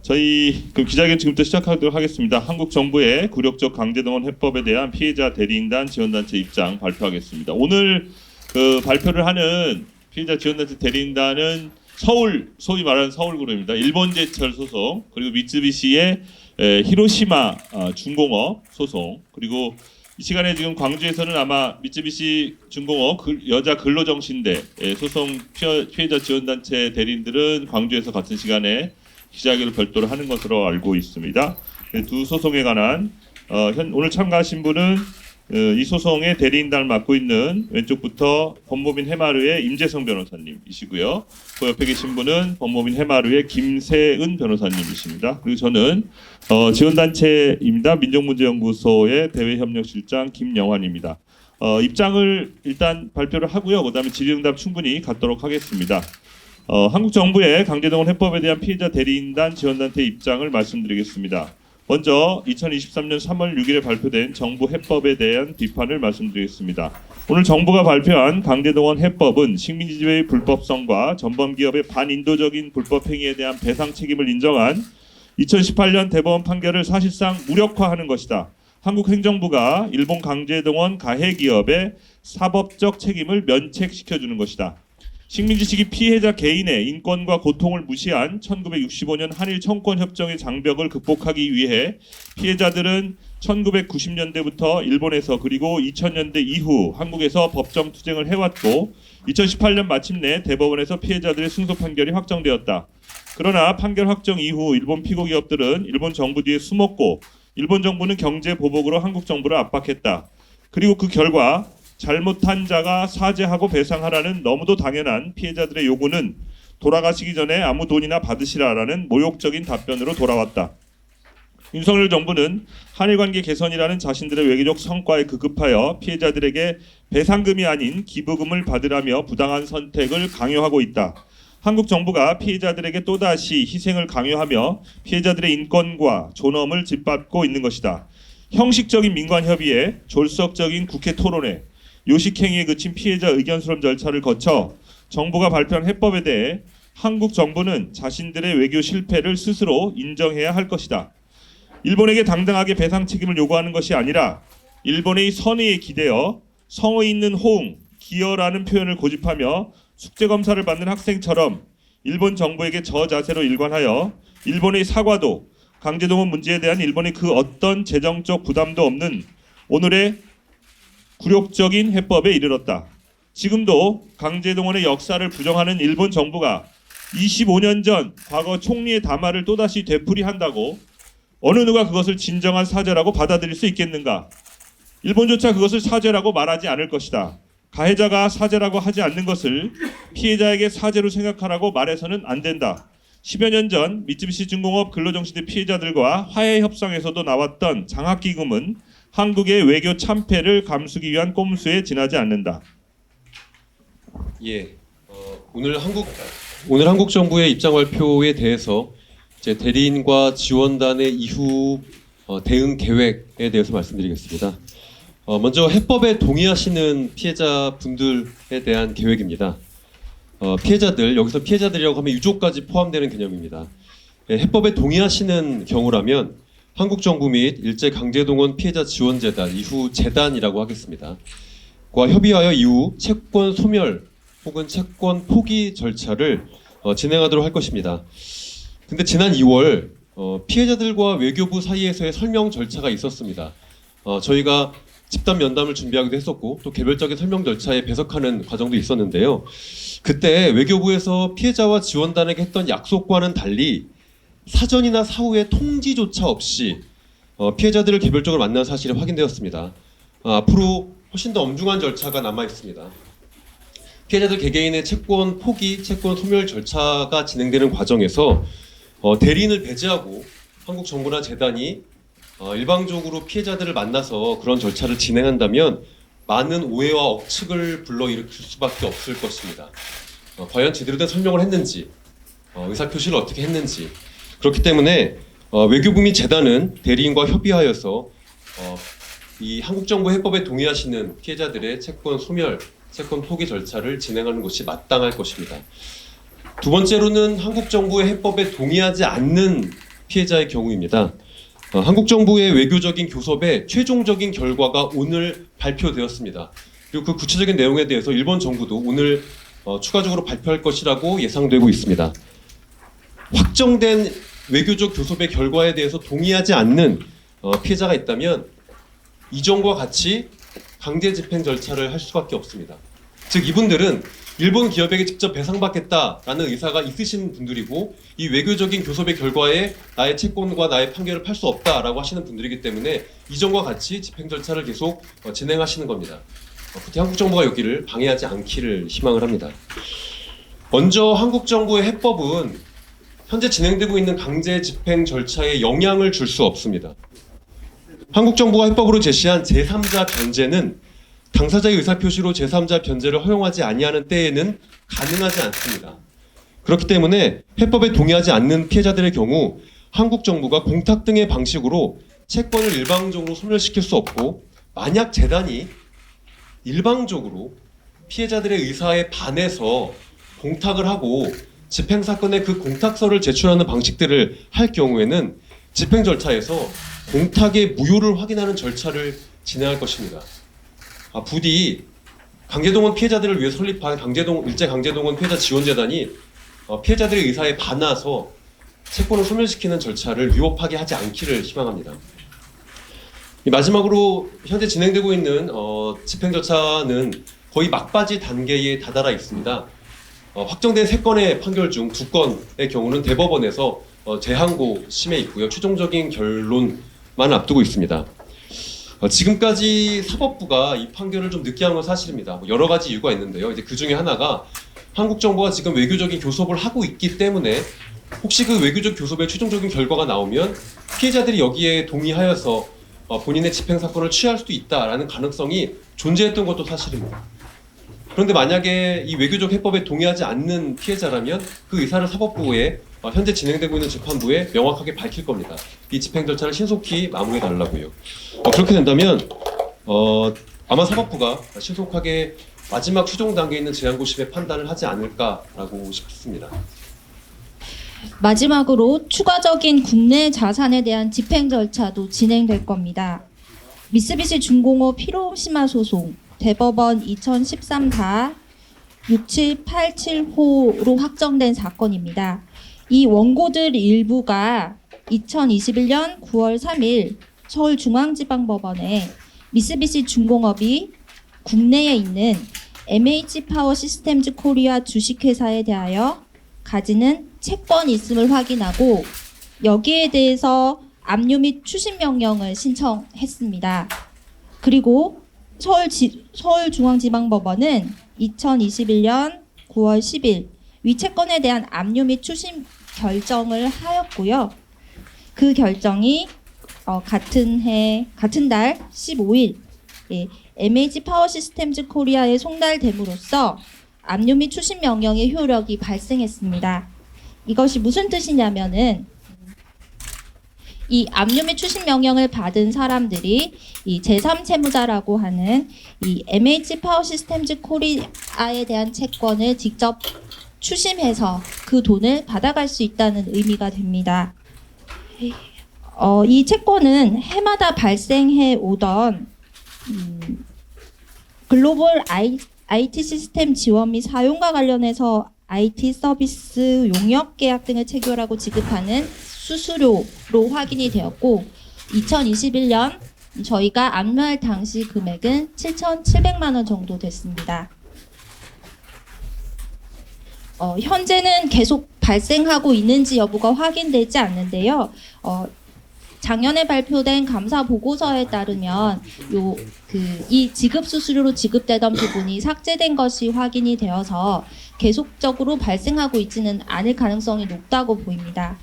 저희 그 기자회견 지금부터 시작하도록 하겠습니다. 한국 정부의 굴욕적 강제동원 해법에 대한 피해자 대리인단 지원단체 입장 발표하겠습니다. 오늘 그 발표를 하는 피해자 지원단체 대리인단은 서울, 소위 말하는 서울그룹입니다. 일본제철 소속, 그리고 미쓰비시의 히로시마 중공업 소송, 그리고 이 시간에 지금 광주에서는 아마 미쓰비시 중공업 여자 근로정신대 소송 피해자 지원단체 대리인들은 광주에서 같은 시간에 기자회견을 별도로 하는 것으로 알고 있습니다. 두 소송에 관한 오늘 참가하신 분은 이 소송의 대리인단을 맡고 있는 왼쪽부터 법무민 해마루의 임재성 변호사님이시고요. 그 옆에 계신 분은 법무민 해마루의 김세은 변호사님이십니다. 그리고 저는 지원단체입니다. 민족문제연구소의 대외협력실장 김영환입니다. 입장을 일단 발표를 하고요. 그다음에 질의응답 충분히 갖도록 하겠습니다. 한국 정부의 강제동원 해법에 대한 피해자 대리인단 지원단체 입장을 말씀드리겠습니다. 먼저 2023년 3월 6일에 발표된 정부 해법에 대한 비판을 말씀드리겠습니다. 오늘 정부가 발표한 강제동원 해법은 식민지배의 불법성과 전범기업의 반인도적인 불법 행위에 대한 배상 책임을 인정한 2018년 대법원 판결을 사실상 무력화하는 것이다. 한국 행정부가 일본 강제동원 가해 기업의 사법적 책임을 면책시켜주는 것이다. 식민지 시기 피해자 개인의 인권과 고통을 무시한 1965년 한일 청구권협정의 장벽을 극복하기 위해 피해자들은 1990년대부터 일본에서 그리고 2000년대 이후 한국에서 법정 투쟁을 해왔고 2018년 마침내 대법원에서 피해자들의 승소 판결이 확정되었다. 그러나 판결 확정 이후 일본 피고 기업들은 일본 정부 뒤에 숨었고 일본 정부는 경제 보복으로 한국 정부를 압박했다. 그리고 그 결과 잘못한 자가 사죄하고 배상하라는 너무도 당연한 피해자들의 요구는 돌아가시기 전에 아무 돈이나 받으시라라는 모욕적인 답변으로 돌아왔다. 윤석열 정부는 한일관계 개선이라는 자신들의 외교적 성과에 급급하여 피해자들에게 배상금이 아닌 기부금을 받으라며 부당한 선택을 강요하고 있다. 한국 정부가 피해자들에게 또다시 희생을 강요하며 피해자들의 인권과 존엄을 짓밟고 있는 것이다. 형식적인 민관협의회, 졸속적인 국회 토론회, 요식행위에 그친 피해자 의견 수렴 절차를 거쳐 정부가 발표한 해법에 대해 한국 정부는 자신들의 외교 실패를 스스로 인정해야 할 것이다. 일본에게 당당하게 배상 책임을 요구하는 것이 아니라 일본의 선의에 기대어 성의 있는 호응, 기여라는 표현을 고집하며 숙제검사를 받는 학생처럼 일본 정부에게 저 자세로 일관하여 일본의 사과도 강제동원 문제에 대한 일본의 그 어떤 재정적 부담도 없는 오늘의 굴욕적인 해법에 이르렀다. 지금도 강제동원의 역사를 부정하는 일본 정부가 25년 전 과거 총리의 담화를 또다시 되풀이한다고 어느 누가 그것을 진정한 사죄라고 받아들일 수 있겠는가? 일본조차 그것을 사죄라고 말하지 않을 것이다. 가해자가 사죄라고 하지 않는 것을 피해자에게 사죄로 생각하라고 말해서는 안 된다. 10여 년 전 미쓰비시 중공업 근로정신대 피해자들과 화해 협상에서도 나왔던 장학기금은 한국의 외교 참패를 감수기 위한 꼼수에 지나지 않는다. 예, 오늘 한국 정부의 입장 발표에 대해서 이제 대리인과 지원단의 이후 대응 계획에 대해서 말씀드리겠습니다. 먼저 해법에 동의하시는 피해자분들에 대한 계획입니다. 피해자들, 여기서 피해자들이라고 하면 유족까지 포함되는 개념입니다. 해법에 동의하시는 경우라면 한국 정부 및 일제 강제동원 피해자 지원재단, 이후 재단이라고 하겠습니다. 과 협의하여 이후 채권 소멸 혹은 채권 포기 절차를 진행하도록 할 것입니다. 근데 지난 2월 피해자들과 외교부 사이에서의 설명 절차가 있었습니다. 저희가 집단 면담을 준비하기도 했었고 또 개별적인 설명 절차에 배석하는 과정도 있었는데요. 그때 외교부에서 피해자와 지원단에게 했던 약속과는 달리 사전이나 사후의 통지조차 없이 피해자들을 개별적으로 만난 사실이 확인되었습니다. 앞으로 훨씬 더 엄중한 절차가 남아 있습니다. 피해자들 개개인의 채권 포기, 채권 소멸 절차가 진행되는 과정에서 대리인을 배제하고 한국 정부나 재단이 일방적으로 피해자들을 만나서 그런 절차를 진행한다면 많은 오해와 억측을 불러일으킬 수밖에 없을 것입니다. 과연 제대로 된 설명을 했는지, 의사표시를 어떻게 했는지. 그렇기 때문에 외교부 및 재단은 대리인과 협의하여서 이 한국 정부 해법에 동의하시는 피해자들의 채권 소멸, 채권 포기 절차를 진행하는 것이 마땅할 것입니다. 두 번째로는 한국 정부의 해법에 동의하지 않는 피해자의 경우입니다. 한국 정부의 외교적인 교섭의 최종적인 결과가 오늘 발표되었습니다. 그리고 그 구체적인 내용에 대해서 일본 정부도 오늘 추가적으로 발표할 것이라고 예상되고 있습니다. 확정된 외교적 교섭의 결과에 대해서 동의하지 않는 피해자가 있다면 이전과 같이 강제 집행 절차를 할 수밖에 없습니다. 즉 이분들은 일본 기업에게 직접 배상받겠다라는 의사가 있으신 분들이고 이 외교적인 교섭의 결과에 나의 채권과 나의 판결을 팔 수 없다라고 하시는 분들이기 때문에 이전과 같이 집행 절차를 계속 진행하시는 겁니다. 부디 한국 정부가 여기를 방해하지 않기를 희망을 합니다. 먼저 한국 정부의 해법은 현재 진행되고 있는 강제 집행 절차에 영향을 줄 수 없습니다. 한국 정부가 해법으로 제시한 제3자 변제는 당사자의 의사표시로 제3자 변제를 허용하지 아니하는 때에는 가능하지 않습니다. 그렇기 때문에 해법에 동의하지 않는 피해자들의 경우 한국 정부가 공탁 등의 방식으로 채권을 일방적으로 소멸시킬 수 없고, 만약 재단이 일방적으로 피해자들의 의사에 반해서 공탁을 하고 집행사건의 그 공탁서를 제출하는 방식들을 할 경우에는 집행 절차에서 공탁의 무효를 확인하는 절차를 진행할 것입니다. 부디 강제동원 피해자들을 위해 설립한 일제강제동원 피해자 지원재단이 피해자들의 의사에 반해서 채권을 소멸시키는 절차를 위법하게 하지 않기를 희망합니다. 마지막으로 현재 진행되고 있는 집행 절차는 거의 막바지 단계에 다다라 있습니다. 확정된 3건의 판결 중 2건의 경우는 대법원에서 재항고심에 있고요. 최종적인 결론만 앞두고 있습니다. 지금까지 사법부가 이 판결을 좀 늦게 한 건 사실입니다. 여러 가지 이유가 있는데요. 이제 그 중에 하나가 한국 정부가 지금 외교적인 교섭을 하고 있기 때문에 혹시 그 외교적 교섭의 최종적인 결과가 나오면 피해자들이 여기에 동의하여서 본인의 집행 사건을 취할 수도 있다라는 가능성이 존재했던 것도 사실입니다. 그런데 만약에 이 외교적 해법에 동의하지 않는 피해자라면 그 의사를 사법부에 현재 진행되고 있는 재판부에 명확하게 밝힐 겁니다. 이 집행 절차를 신속히 마무리해 달라고요. 그렇게 된다면 아마 사법부가 신속하게 마지막 최종 단계에 있는 재항고심의 판단을 하지 않을까라고 싶습니다. 마지막으로 추가적인 국내 자산에 대한 집행 절차도 진행될 겁니다. 미쓰비시 중공업 히로시마 소송 대법원 2013다 6787호로 확정된 사건입니다. 이 원고들 일부가 2021년 9월 3일 서울중앙지방법원에 미쓰비시 중공업이 국내에 있는 MH파워 시스템즈 코리아 주식회사에 대하여 가지는 채권이 있음을 확인하고 여기에 대해서 압류 및 추심 명령을 신청했습니다. 그리고 서울중앙지방법원은 2021년 9월 10일 위 채권에 대한 압류 및 추심 결정을 하였고요. 그 결정이 같은 달 15일 MH 파워 시스템즈 코리아에 송달됨으로써 압류 및 추심 명령의 효력이 발생했습니다. 이것이 무슨 뜻이냐면은 이 압류 및 추심 명령을 받은 사람들이 이 제3채무자라고 하는 이 MH 파워 시스템즈 코리아에 대한 채권을 직접 추심해서 그 돈을 받아갈 수 있다는 의미가 됩니다. 이 채권은 해마다 발생해 오던 글로벌 IT 시스템 지원 및 사용과 관련해서 IT 서비스 용역 계약 등을 체결하고 지급하는 수수료로 확인이 되었고 2021년 저희가 압류할 당시 금액은 7,700만 원 정도 됐습니다. 현재는 계속 발생하고 있는지 여부가 확인되지 않는데요. 작년에 발표된 감사 보고서에 따르면 이 지급 수수료로 지급되던 부분이 삭제된 것이 확인이 되어서 계속적으로 발생하고 있지는 않을 가능성이 높다고 보입니다.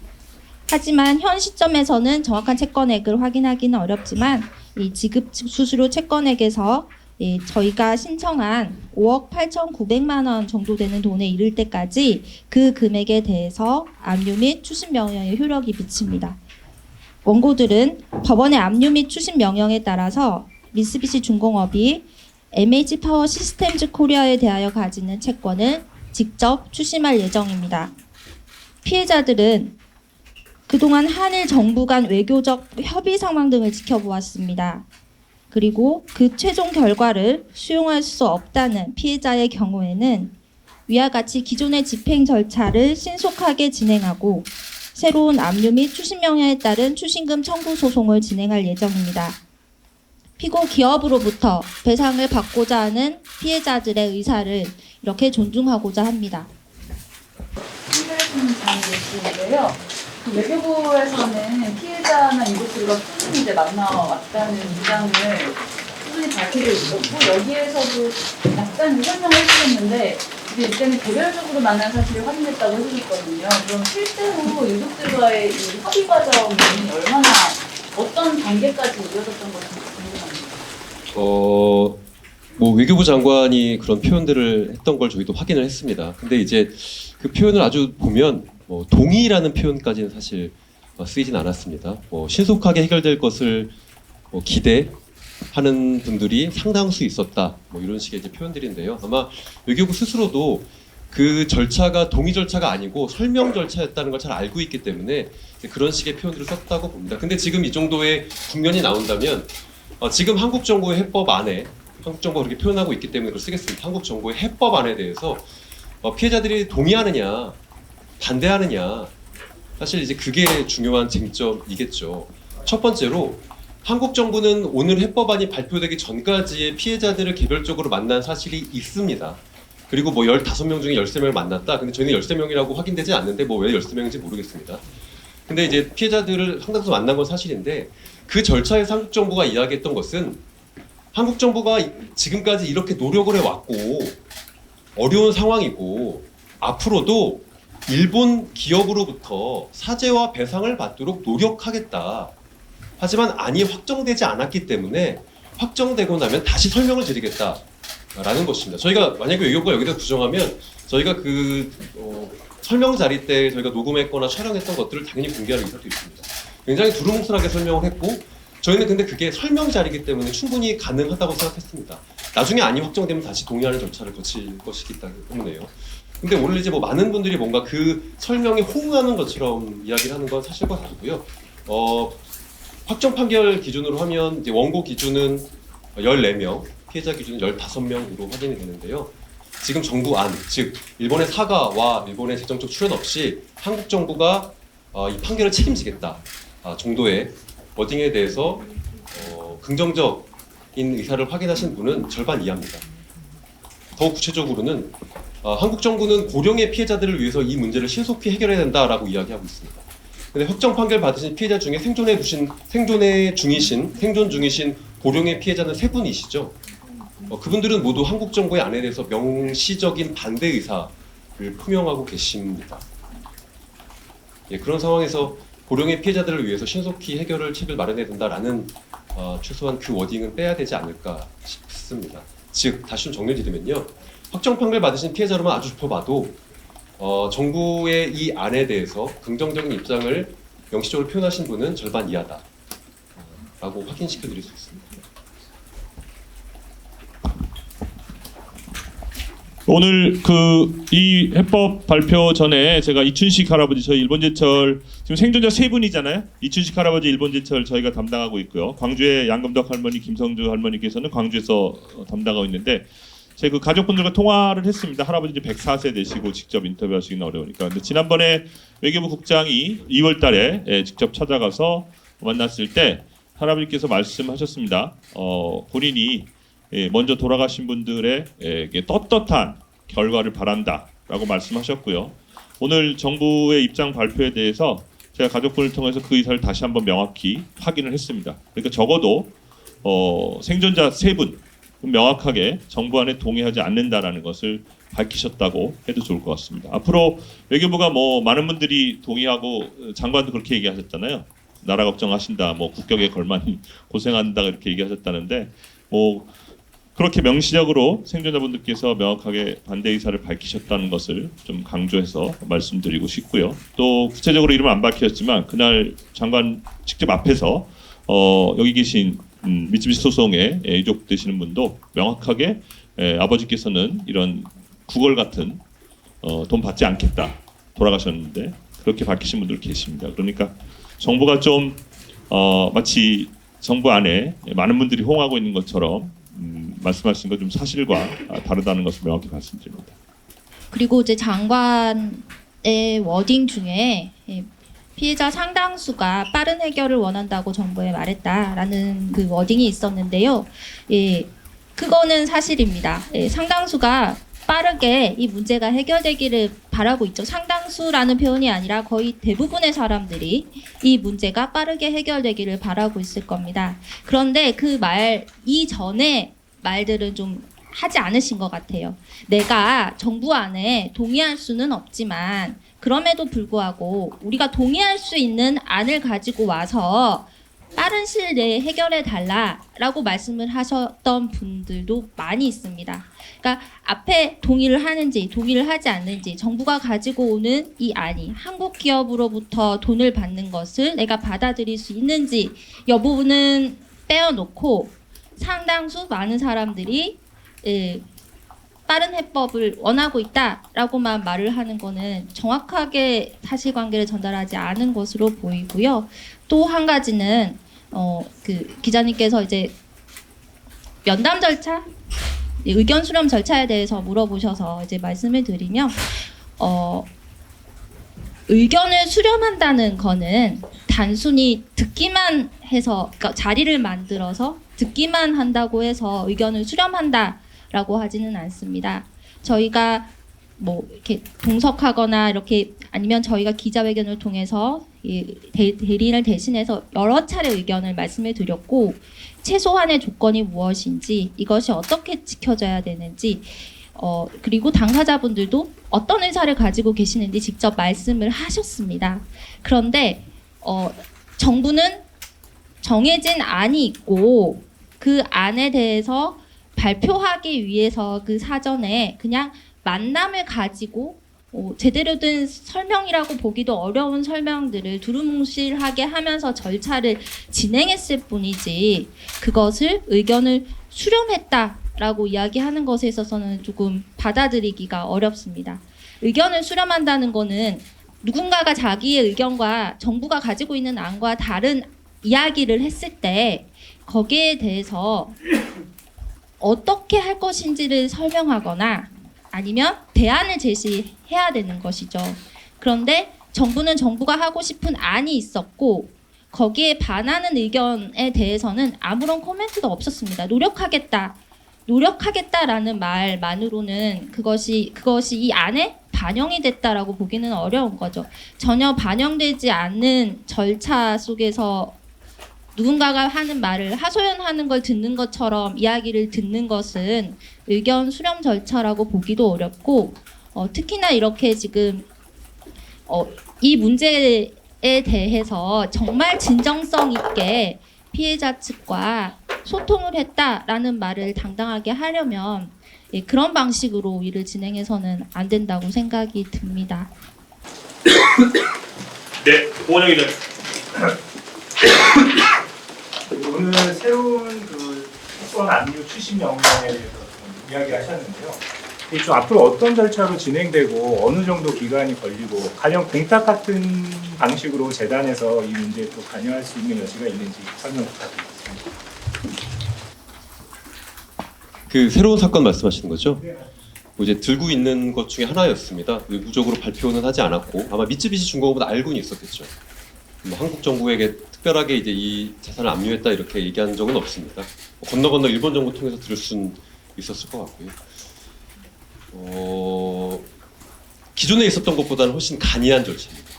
하지만 현 시점에서는 정확한 채권액을 확인하기는 어렵지만 이 지급 수수료 채권액에서 저희가 신청한 5억 8,900만 원 정도 되는 돈에 이를 때까지 그 금액에 대해서 압류 및 추심 명령의 효력이 미칩니다. 원고들은 법원의 압류 및 추심 명령에 따라서 미쓰비시 중공업이 MH 파워 시스템즈 코리아에 대하여 가지는 채권을 직접 추심할 예정입니다. 피해자들은 그동안 한일 정부 간 외교적 협의 상황 등을 지켜보았습니다. 그리고 그 최종 결과를 수용할 수 없다는 피해자의 경우에는 위와 같이 기존의 집행 절차를 신속하게 진행하고 새로운 압류 및 추심 명령에 따른 추심금 청구 소송을 진행할 예정입니다. 피고 기업으로부터 배상을 받고자 하는 피해자들의 의사를 이렇게 존중하고자 합니다. 인데요. 외교부에서는 피해자나 인국들과 꾸준히 이제 만나왔다는 입장을 꾸준히 밝히고 있었고 여기에서도 약간 설명을 해주셨는데 이제 이때는 개별적으로 만난 사실을 확인했다고 해주셨거든요. 그럼 실제로 인국들과의 이 협의 과정이 얼마나 어떤 단계까지 이어졌던 건지 궁금합니다. 뭐 외교부 장관이 그런 표현들을 했던 걸 저희도 확인을 했습니다. 근데 이제 그 표현을 아주 보면 뭐 동의라는 표현까지는 사실 쓰이진 않았습니다. 뭐 신속하게 해결될 것을 뭐 기대하는 분들이 상당수 있었다. 뭐 이런 식의 이제 표현들인데요. 아마 외교부 스스로도 그 절차가 동의 절차가 아니고 설명 절차였다는 걸 잘 알고 있기 때문에 그런 식의 표현들을 썼다고 봅니다. 근데 지금 이 정도의 국면이 나온다면 지금 한국 정부의 해법 안에 한국 정부가 그렇게 표현하고 있기 때문에 그걸 쓰겠습니다. 한국 정부의 해법 안에 대해서 피해자들이 동의하느냐 반대하느냐 사실 이제 그게 중요한 쟁점이겠죠. 첫 번째로 한국 정부는 오늘 해법안이 발표되기 전까지의 피해자들을 개별적으로 만난 사실이 있습니다. 그리고 뭐 15명 중에 13명을 만났다. 근데 저희는 13명이라고 확인되지 않는데 뭐 왜 13명인지 모르겠습니다. 근데 이제 피해자들을 상당수 만난 건 사실인데 그 절차에서 한국 정부가 이야기했던 것은 한국 정부가 지금까지 이렇게 노력을 해왔고 어려운 상황이고 앞으로도 일본 기업으로부터 사죄와 배상을 받도록 노력하겠다. 하지만 안이 확정되지 않았기 때문에 확정되고 나면 다시 설명을 드리겠다라는 것입니다. 저희가 만약에 외교부가 여기다 부정하면 저희가 그 설명 자리 때 저희가 녹음했거나 촬영했던 것들을 당연히 공개할 의사도 있습니다. 굉장히 두루뭉술하게 설명을 했고 저희는 근데 그게 설명 자리이기 때문에 충분히 가능하다고 생각했습니다. 나중에 안이 확정되면 다시 동의하는 절차를 거칠 것이기 때문에요. 근데 오늘 이제 뭐 많은 분들이 뭔가 그 설명에 호응하는 것처럼 이야기를 하는 건 사실과 다르고요. 확정 판결 기준으로 하면 이제 원고 기준은 14명, 피해자 기준은 15명으로 확인이 되는데요. 지금 정부 안, 즉 일본의 사과와 일본의 재정적 출연 없이 한국 정부가 이 판결을 책임지겠다 정도의 워딩에 대해서 긍정적인 의사를 확인하신 분은 절반 이하입니다. 더 구체적으로는 한국 정부는 고령의 피해자들을 위해서 이 문제를 신속히 해결해야 된다라고 이야기하고 있습니다. 근데 확정 판결 받으신 피해자 중에 생존 중이신 고령의 피해자는 3분이시죠. 그분들은 모두 한국 정부의 안에 대해서 명시적인 반대 의사를 표명하고 계십니다. 예, 그런 상황에서 고령의 피해자들을 위해서 신속히 책을 마련해야 된다라는 최소한 그 워딩은 빼야 되지 않을까 싶습니다. 즉 다시 좀 정리드리면요. 확정 판결 받으신 피해자로만 아주 좁혀봐도 정부의 이 안에 대해서 긍정적인 입장을 명시적으로 표현하신 분은 절반 이하다 라고 확인시켜드릴 수 있습니다. 오늘 이 해법 발표 전에 제가 이춘식 할아버지 저희 일본제철 지금 생존자 3분이잖아요. 이춘식 할아버지 일본제철 저희가 담당하고 있고요. 광주의 양금덕 할머니, 김성주 할머니께서는 광주에서 담당하고 있는데 제가 그 가족분들과 통화를 했습니다. 할아버지 이제 104세 되시고 직접 인터뷰하시기는 어려우니까. 근데 지난번에 외교부 국장이 2월달에 직접 찾아가서 만났을 때 할아버지께서 말씀하셨습니다. 본인이 먼저 돌아가신 분들에게 떳떳한 결과를 바란다라고 말씀하셨고요. 오늘 정부의 입장 발표에 대해서 제가 가족분을 통해서 그 의사를 다시 한번 명확히 확인을 했습니다. 그러니까 적어도 생존자 3분 명확하게 정부 안에 동의하지 않는다라는 것을 밝히셨다고 해도 좋을 것 같습니다. 앞으로 외교부가 뭐 많은 분들이 동의하고 장관도 그렇게 얘기하셨잖아요. 나라 걱정하신다, 뭐 국격에 걸만 고생한다 이렇게 얘기하셨다는데 뭐 그렇게 명시적으로 생존자분들께서 명확하게 반대 의사를 밝히셨다는 것을 좀 강조해서 말씀드리고 싶고요. 또 구체적으로 이름은 안 밝혔지만 그날 장관 직접 앞에서 여기 계신 미쓰비시 소송에 유족 되시는 분도 명확하게 아버지께서는 이런 구걸 같은 돈 받지 않겠다 돌아가셨는데 그렇게 밝히신 분들 계십니다. 그러니까 정부가 좀 마치 정부 안에 많은 분들이 호응하고 있는 것처럼 말씀하신 것 좀 사실과 다르다는 것을 명확히 말씀드립니다. 그리고 이제 장관의 워딩 중에 피해자 상당수가 빠른 해결을 원한다고 정부에 말했다라는 그 워딩이 있었는데요. 예, 그거는 사실입니다. 예, 상당수가 빠르게 이 문제가 해결되기를 바라고 있죠. 상당수라는 표현이 아니라 거의 대부분의 사람들이 이 문제가 빠르게 해결되기를 바라고 있을 겁니다. 그런데 그 말 이전의 말들은 좀 하지 않으신 것 같아요. 내가 정부 안에 동의할 수는 없지만 그럼에도 불구하고 우리가 동의할 수 있는 안을 가지고 와서 빠른 시일 내에 해결해 달라라고 말씀을 하셨던 분들도 많이 있습니다. 그러니까 앞에 동의를 하는지 동의를 하지 않는지 정부가 가지고 오는 이 안이 한국 기업으로부터 돈을 받는 것을 내가 받아들일 수 있는지 여부는 빼어놓고 상당수 많은 사람들이 빠른 해법을 원하고 있다라고만 말을 하는 거는 정확하게 사실관계를 전달하지 않은 것으로 보이고요. 또 한 가지는 그 기자님께서 이제 면담 절차, 의견 수렴 절차에 대해서 물어보셔서 이제 말씀을 드리면 의견을 수렴한다는 거는 단순히 듣기만 해서 그러니까 자리를 만들어서 듣기만 한다고 해서 의견을 수렴한다라고 하지는 않습니다. 저희가 뭐 이렇게 동석하거나 이렇게 아니면 저희가 기자회견을 통해서 대리인을 대신해서 여러 차례 의견을 말씀을 드렸고 최소한의 조건이 무엇인지 이것이 어떻게 지켜져야 되는지 그리고 당사자분들도 어떤 의사를 가지고 계시는지 직접 말씀을 하셨습니다. 그런데 정부는 정해진 안이 있고 그 안에 대해서 발표하기 위해서 그 사전에 그냥 만남을 가지고 제대로 된 설명이라고 보기도 어려운 설명들을 두루뭉실하게 하면서 절차를 진행했을 뿐이지 그것을 의견을 수렴했다라고 이야기하는 것에 있어서는 조금 받아들이기가 어렵습니다. 의견을 수렴한다는 거는 누군가가 자기의 의견과 정부가 가지고 있는 안과 다른 이야기를 했을 때 거기에 대해서 어떻게 할 것인지를 설명하거나 아니면 대안을 제시해야 되는 것이죠. 그런데 정부는 정부가 하고 싶은 안이 있었고 거기에 반하는 의견에 대해서는 아무런 코멘트도 없었습니다. 노력하겠다라는 말만으로는 그것이 이 안에 반영이 됐다라고 보기는 어려운 거죠. 전혀 반영되지 않는 절차 속에서 누군가가 하는 말을 하소연하는 걸 듣는 것처럼 이야기를 듣는 것은 의견 수렴 절차라고 보기도 어렵고 특히나 이렇게 지금 이 문제에 대해서 정말 진정성 있게 피해자 측과 소통을 했다라는 말을 당당하게 하려면 그런 방식으로 일을 진행해서는 안 된다고 생각이 듭니다. 네, 오원영 기자. 오늘 새로운 그 특권 압류 추진 명령에 대해서 좀 이야기하셨는데요. 이게 좀 앞으로 어떤 절차로 진행되고 어느 정도 기간이 걸리고 가령 공탁 같은 방식으로 재단에서 이 문제에 또 관여할 수 있는 여지가 있는지 설명 부탁드리겠습니다. 그 새로운 사건 말씀하시는 거죠? 네. 이제 들고 있는 것 중에 하나였습니다. 외부적으로 발표는 하지 않았고 아마 미쯔비시 중공업은 알고는 있었겠죠. 뭐 한국 정부에게 특별하게 이제 이 자산을 압류했다 이렇게 얘기한 적은 없습니다. 건너 일본 정부 통해서 들을 수는 있었을 것 같고요. 기존에 있었던 것보다는 훨씬 간이한 절차입니다.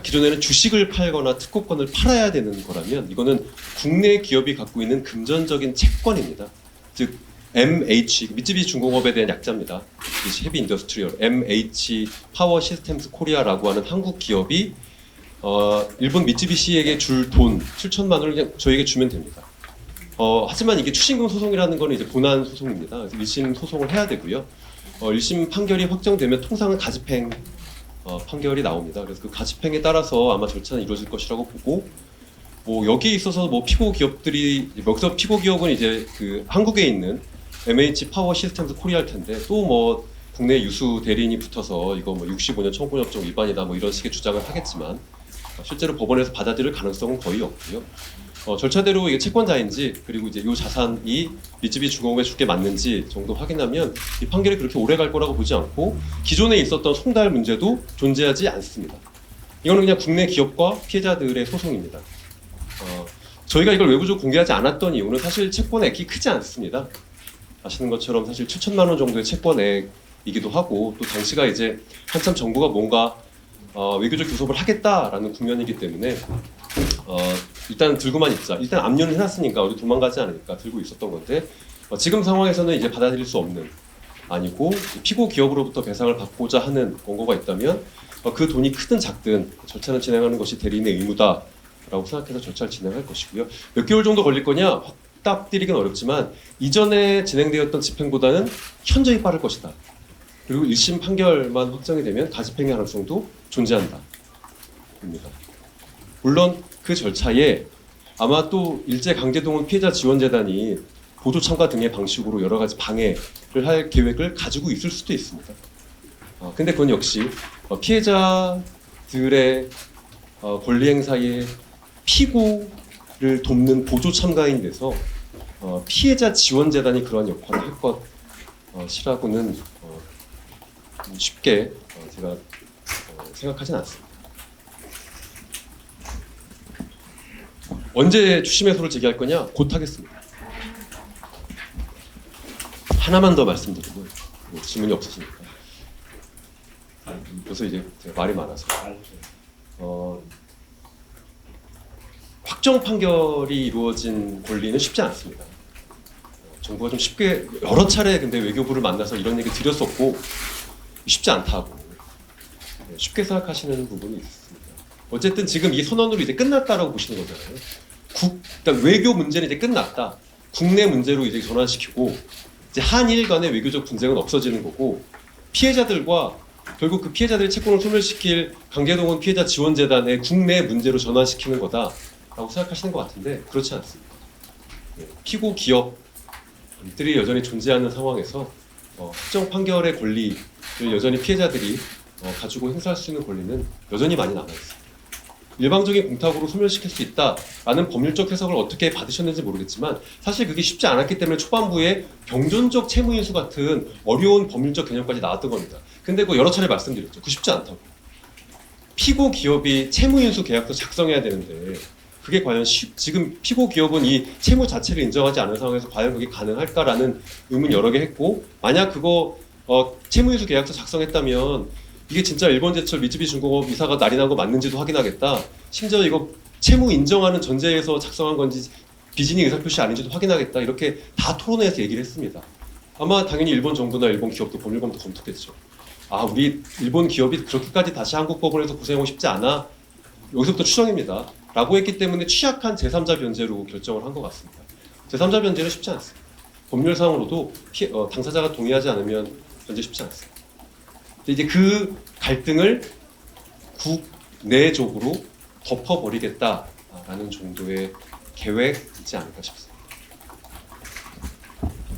기존에는 주식을 팔거나 특허권을 팔아야 되는 거라면 이거는 국내 기업이 갖고 있는 금전적인 채권입니다. 즉 MH 미쯔비시 중공업에 대한 약자입니다. 미쯔비시 헤비 인더스트리얼 MH 파워 시스템스 코리아라고 하는 한국 기업이 일본 미쯔비시에게 줄 돈 7천만 원을 그냥 저에게 주면 됩니다. 하지만 이게 추징금 소송이라는 거는 이제 본안 소송입니다. 그래서 1심 소송을 해야 되고요. 1심 판결이 확정되면 통상은 가집행 판결이 나옵니다. 그래서 그 가집행에 따라서 아마 절차는 이루어질 것이라고 보고 뭐 여기에 있어서 뭐 피고 기업들이 여기서 피고 기업은 이제 그 한국에 있는 MH 파워 시스템스 코리아일 텐데 또 뭐 국내 유수 대리인이 붙어서 이거 뭐 65년 청구협정 위반이다 뭐 이런 식의 주장을 하겠지만 실제로 법원에서 받아들일 가능성은 거의 없고요. 절차대로 이게 채권자인지 그리고 이제 이 자산이 미쯔비시 중공업에 줄게 맞는지 정도 확인하면 이 판결이 그렇게 오래 갈 거라고 보지 않고 기존에 있었던 송달 문제도 존재하지 않습니다. 이거는 그냥 국내 기업과 피해자들의 소송입니다. 저희가 이걸 외부적으로 공개하지 않았던 이유는 사실 채권액이 크지 않습니다. 아시는 것처럼 사실 7천만 원 정도의 채권액이기도 하고 또 당시가 이제 한참 정부가 뭔가 외교적 교섭을 하겠다라는 국면이기 때문에 일단 들고만 있자. 일단 압류는 해놨으니까 우리 도망가지 않으니까 들고 있었던 건데 지금 상황에서는 이제 받아들일 수 없는 아니고 피고 기업으로부터 배상을 받고자 하는 원고가 있다면 그 돈이 크든 작든 절차를 진행하는 것이 대리인의 의무다라고 생각해서 절차를 진행할 것이고요. 몇 개월 정도 걸릴 거냐 확답드리긴 어렵지만 이전에 진행되었던 집행보다는 현저히 빠를 것이다. 그리고 1심 판결만 확정이 되면 가집행의 가능성도 존재한다. 입니다. 물론 그 절차에 아마 또 일제강제동원 피해자 지원재단이 보조 참가 등의 방식으로 여러 가지 방해를 할 계획을 가지고 있을 수도 있습니다. 근데 그건 역시 피해자들의 권리 행사에 피고를 돕는 보조 참가인이 돼서 피해자 지원재단이 그러한 역할을 할 것이라고는 쉽게 제가 생각하진 않습니다. 언제 추심 해소를 제기할 거냐? 곧 하겠습니다. 하나만 더 말씀드리고 질문이 없으시니까. 벌써 이제 제가 말이 많아서. 확정 판결이 이루어진 권리는 쉽지 않습니다. 정부가 좀 쉽게 여러 차례 근데 외교부를 만나서 이런 얘기 드렸었고 쉽지 않다고 쉽게 생각하시는 부분이 있습니다. 어쨌든 지금 이 선언으로 이제 끝났다라고 보시는 거잖아요. 그러니까 외교 문제는 이제 끝났다. 국내 문제로 이제 전환시키고 이제 한일 간의 외교적 분쟁은 없어지는 거고 피해자들과 결국 그 피해자들의 채권을 소멸시킬 강제동원 피해자 지원재단의 국내 문제로 전환시키는 거다라고 생각하시는 것 같은데 그렇지 않습니다. 피고 기업들이 여전히 존재하는 상황에서 확정 판결의 권리를 여전히 피해자들이 가지고 행사할 수 있는 권리는 여전히 많이 남아 있습니다. 일방적인 공탁으로 소멸시킬 수 있다라는 법률적 해석을 어떻게 받으셨는지 모르겠지만 사실 그게 쉽지 않았기 때문에 초반부에 병존적 채무인수 같은 어려운 법률적 개념까지 나왔던 겁니다. 근데 그거 여러 차례 말씀드렸죠. 그거 쉽지 않다고. 피고 기업이 채무인수 계약서 작성해야 되는데 그게 과연 지금 피고 기업은 이 채무 자체를 인정하지 않은 상황에서 과연 그게 가능할까라는 의문 여러 개 했고 만약 그거 채무인수 계약서 작성했다면 이게 진짜 일본제철 미쯔비시 중공업 이사가 날인한 거 맞는지도 확인하겠다. 심지어 이거 채무 인정하는 전제에서 작성한 건지 비즈니 의사표시 아닌지도 확인하겠다. 이렇게 다 토론회에서 얘기를 했습니다. 아마 당연히 일본 정부나 일본 기업도 법률검토 검토했죠. 우리 일본 기업이 그렇게까지 다시 한국 법원에서 고생하고 싶지 않아. 여기서부터 추정입니다. 라고 했기 때문에 취약한 제3자 변제로 결정을 한 것 같습니다. 제3자 변제는 쉽지 않습니다. 법률상으로도 당사자가 동의하지 않으면 변제 쉽지 않습니다. 이제 그 갈등을 국내적으로 덮어버리겠다라는 정도의 계획이지 않을까 싶습니다.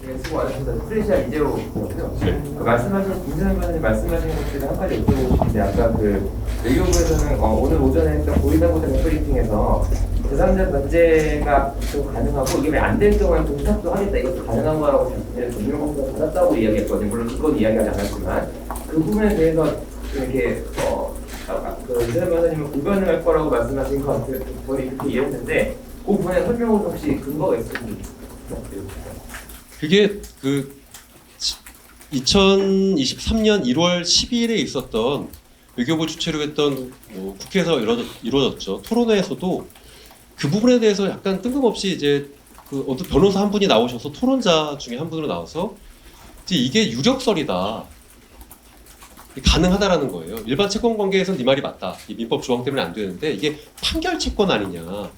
네, 수고 많으셨습니다. 프레시아 이재호고요. 그 말씀하신 김선영 변호사님 말씀하신 것들을 한 가지 여쭤보고 싶은데 아까 그 외교부에서는 오늘 오전에 했던 고위당국장 브리핑에서 제3자 변제가 좀 가능하고 이게 왜 안 될 경우에 공탁도 하겠다 이것도 가능한 거라고 법률검토가 받았다고 이야기했거든요. 물론 그건 이야기하지 않았지만 그 부분에 대해서 이렇게 그 이재호 변호사님은 구변을 할 거라고 말씀하신 것 같아요. 저희 그렇게 이해했는데 그 부분에 설명으로 혹시 근거가 있으신지 부탁드립니다. 그게 그 2023년 1월 12일에 있었던 외교부 주최로 했던 국회에서 이루어졌죠. 토론회에서도 그 부분에 대해서 약간 뜬금없이 이제 그 어떤 변호사 한 분이 나오셔서 토론자 중에 한 분으로 나와서 이게 유력설이다. 가능하다라는 거예요. 일반 채권 관계에서는 네 말이 맞다. 이 민법 조항 때문에 안 되는데 이게 판결 채권 아니냐.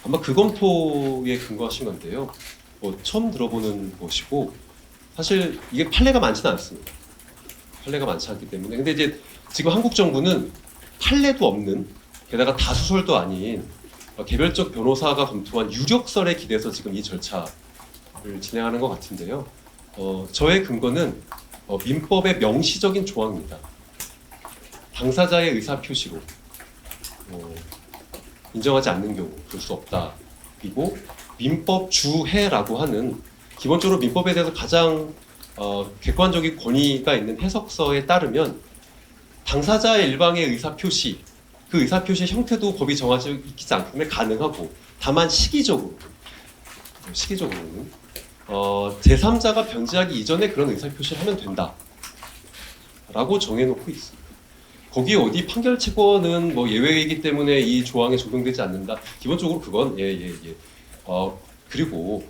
아마 그 검토에 근거하신 건데요. 처음 들어보는 것이고 사실 이게 판례가 많지는 않습니다. 판례가 많지 않기 때문에 근데 이제 지금 한국 정부는 판례도 없는 게다가 다수설도 아닌 개별적 변호사가 검토한 유력설에 기대서 지금 이 절차를 진행하는 것 같은데요. 저의 근거는 민법의 명시적인 조항입니다. 당사자의 의사 표시로 인정하지 않는 경우 그럴 수 없다. 그리고 민법 주해라고 하는 기본적으로 민법에 대해서 가장 객관적인 권위가 있는 해석서에 따르면 당사자의 일방의 의사 표시, 그 의사 표시의 형태도 법이 정하지 있지 않기 때문에 가능하고, 다만 시기적으로는 제3자가 변제하기 이전에 그런 의사 표시를 하면 된다라고 정해놓고 있습니다. 거기에 어디 판결 채권은 뭐 예외이기 때문에 이 조항에 적용되지 않는다. 기본적으로 그건 그리고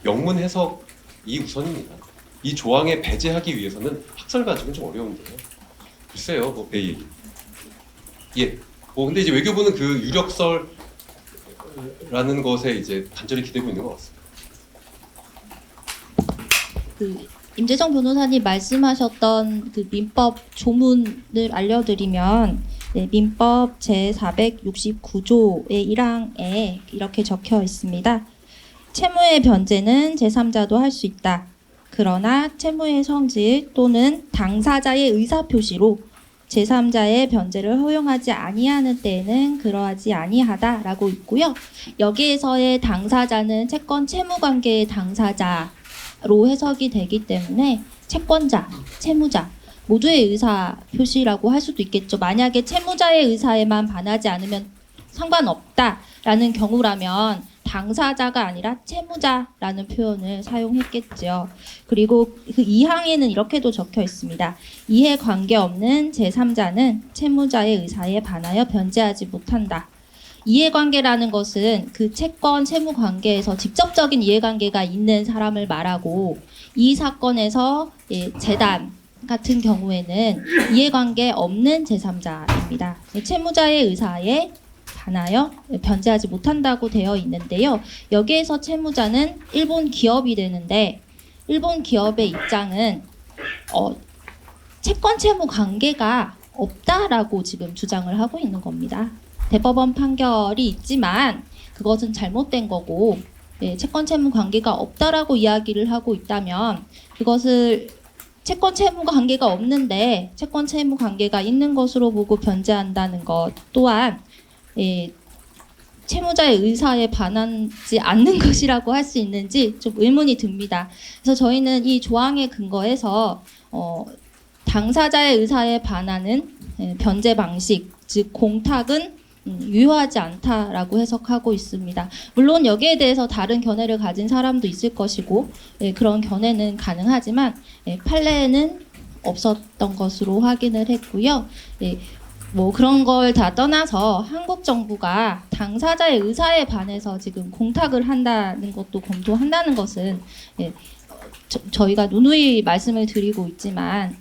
영문 해석이 우선입니다. 이 조항에 배제하기 위해서는 학설 가지고는 좀 어려운데요. 글쎄요, 뭐 근데 이제 외교부는 그 유력설라는 것에 이제 간절히 기대고 있는 것 같습니다. 임재정 변호사님 말씀하셨던 그 민법 조문을 알려드리면, 민법 제469조의 1항에 이렇게 적혀 있습니다. 채무의 변제는 제3자도 할 수 있다. 그러나 채무의 성질 또는 당사자의 의사표시로 제3자의 변제를 허용하지 아니하는 때에는 그러하지 아니하다라고 있고요. 여기에서의 당사자는 채권 채무관계의 당사자로 해석이 되기 때문에 채권자, 채무자 모두의 의사 표시라고 할 수도 있겠죠. 만약에 채무자의 의사에만 반하지 않으면 상관없다라는 경우라면 당사자가 아니라 채무자라는 표현을 사용했겠죠. 그리고 그 2항에는 이렇게도 적혀 있습니다. 이해 관계없는 제3자는 채무자의 의사에 반하여 변제하지 못한다. 이해관계라는 것은 그 채권 채무 관계에서 직접적인 이해관계가 있는 사람을 말하고, 이 사건에서 재단 같은 경우에는 이해관계 없는 제3자입니다. 채무자의 의사에 반하여 변제하지 못한다고 되어 있는데요. 여기에서 채무자는 일본 기업이 되는데, 일본 기업의 입장은 채권 채무 관계가 없다라고 지금 주장을 하고 있는 겁니다. 대법원 판결이 있지만 그것은 잘못된 거고, 채권 채무 관계가 없다라고 이야기를 하고 있다면 그것을 채권 채무 관계가 없는데 채권 채무 관계가 있는 것으로 보고 변제한다는 것 또한 채무자의 의사에 반하지 않는 것이라고 할 수 있는지 좀 의문이 듭니다. 그래서 저희는 이 조항에 근거해서 당사자의 의사에 반하는 변제 방식, 즉 공탁은 유효하지 않다라고 해석하고 있습니다. 물론 여기에 대해서 다른 견해를 가진 사람도 있을 것이고, 그런 견해는 가능하지만 판례에는 없었던 것으로 확인을 했고요. 뭐 그런 걸 다 떠나서 한국 정부가 당사자의 의사에 반해서 지금 공탁을 한다는 것도 검토한다는 것은 저희가 누누이 말씀을 드리고 있지만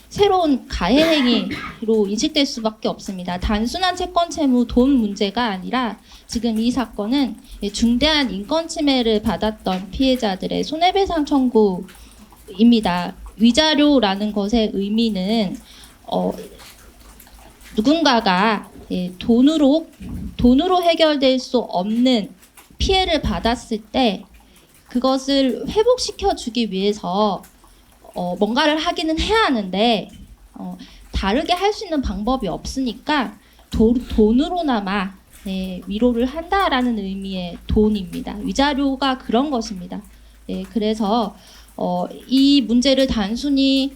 새로운 가해 행위로 인식될 수밖에 없습니다. 단순한 채권 채무 돈 문제가 아니라 지금 이 사건은 중대한 인권 침해를 받았던 피해자들의 손해배상 청구입니다. 위자료라는 것의 의미는 누군가가 돈으로 해결될 수 없는 피해를 받았을 때 그것을 회복시켜 주기 위해서 뭔가를 하기는 해야 하는데 다르게 할 수 있는 방법이 없으니까 돈으로나마 위로를 한다라는 의미의 돈입니다. 위자료가 그런 것입니다. 그래서 이 문제를 단순히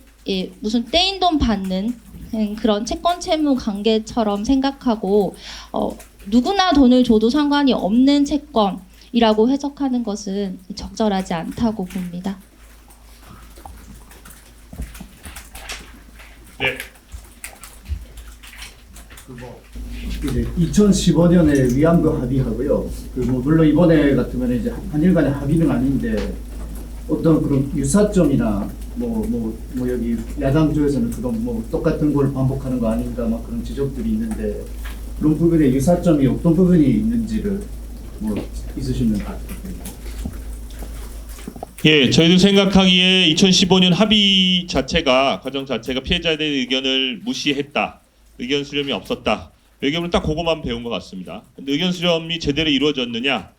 무슨 떼인 돈 받는 그런 채권 채무 관계처럼 생각하고 누구나 돈을 줘도 상관이 없는 채권이라고 해석하는 것은 적절하지 않다고 봅니다. 네. 2015년에 위안부 합의하고요. 물론 이번에 같으면 이제 한일 간의 합의는 아닌데 어떤 그런 유사점이나 여기 야당 쪽에서는 그건 똑같은 걸 반복하는 거 아닌가 막 그런 지적들이 있는데 그런 부분에 유사점이 어떤 부분이 있는지를 있으시면 부탁드립니다. 저희도 생각하기에 2015년 합의 자체가 과정 자체가 피해자에 대한 의견을 무시했다. 의견 수렴이 없었다. 외교부는 딱 그것만 배운 것 같습니다. 근데 의견 수렴이 제대로 이루어졌느냐?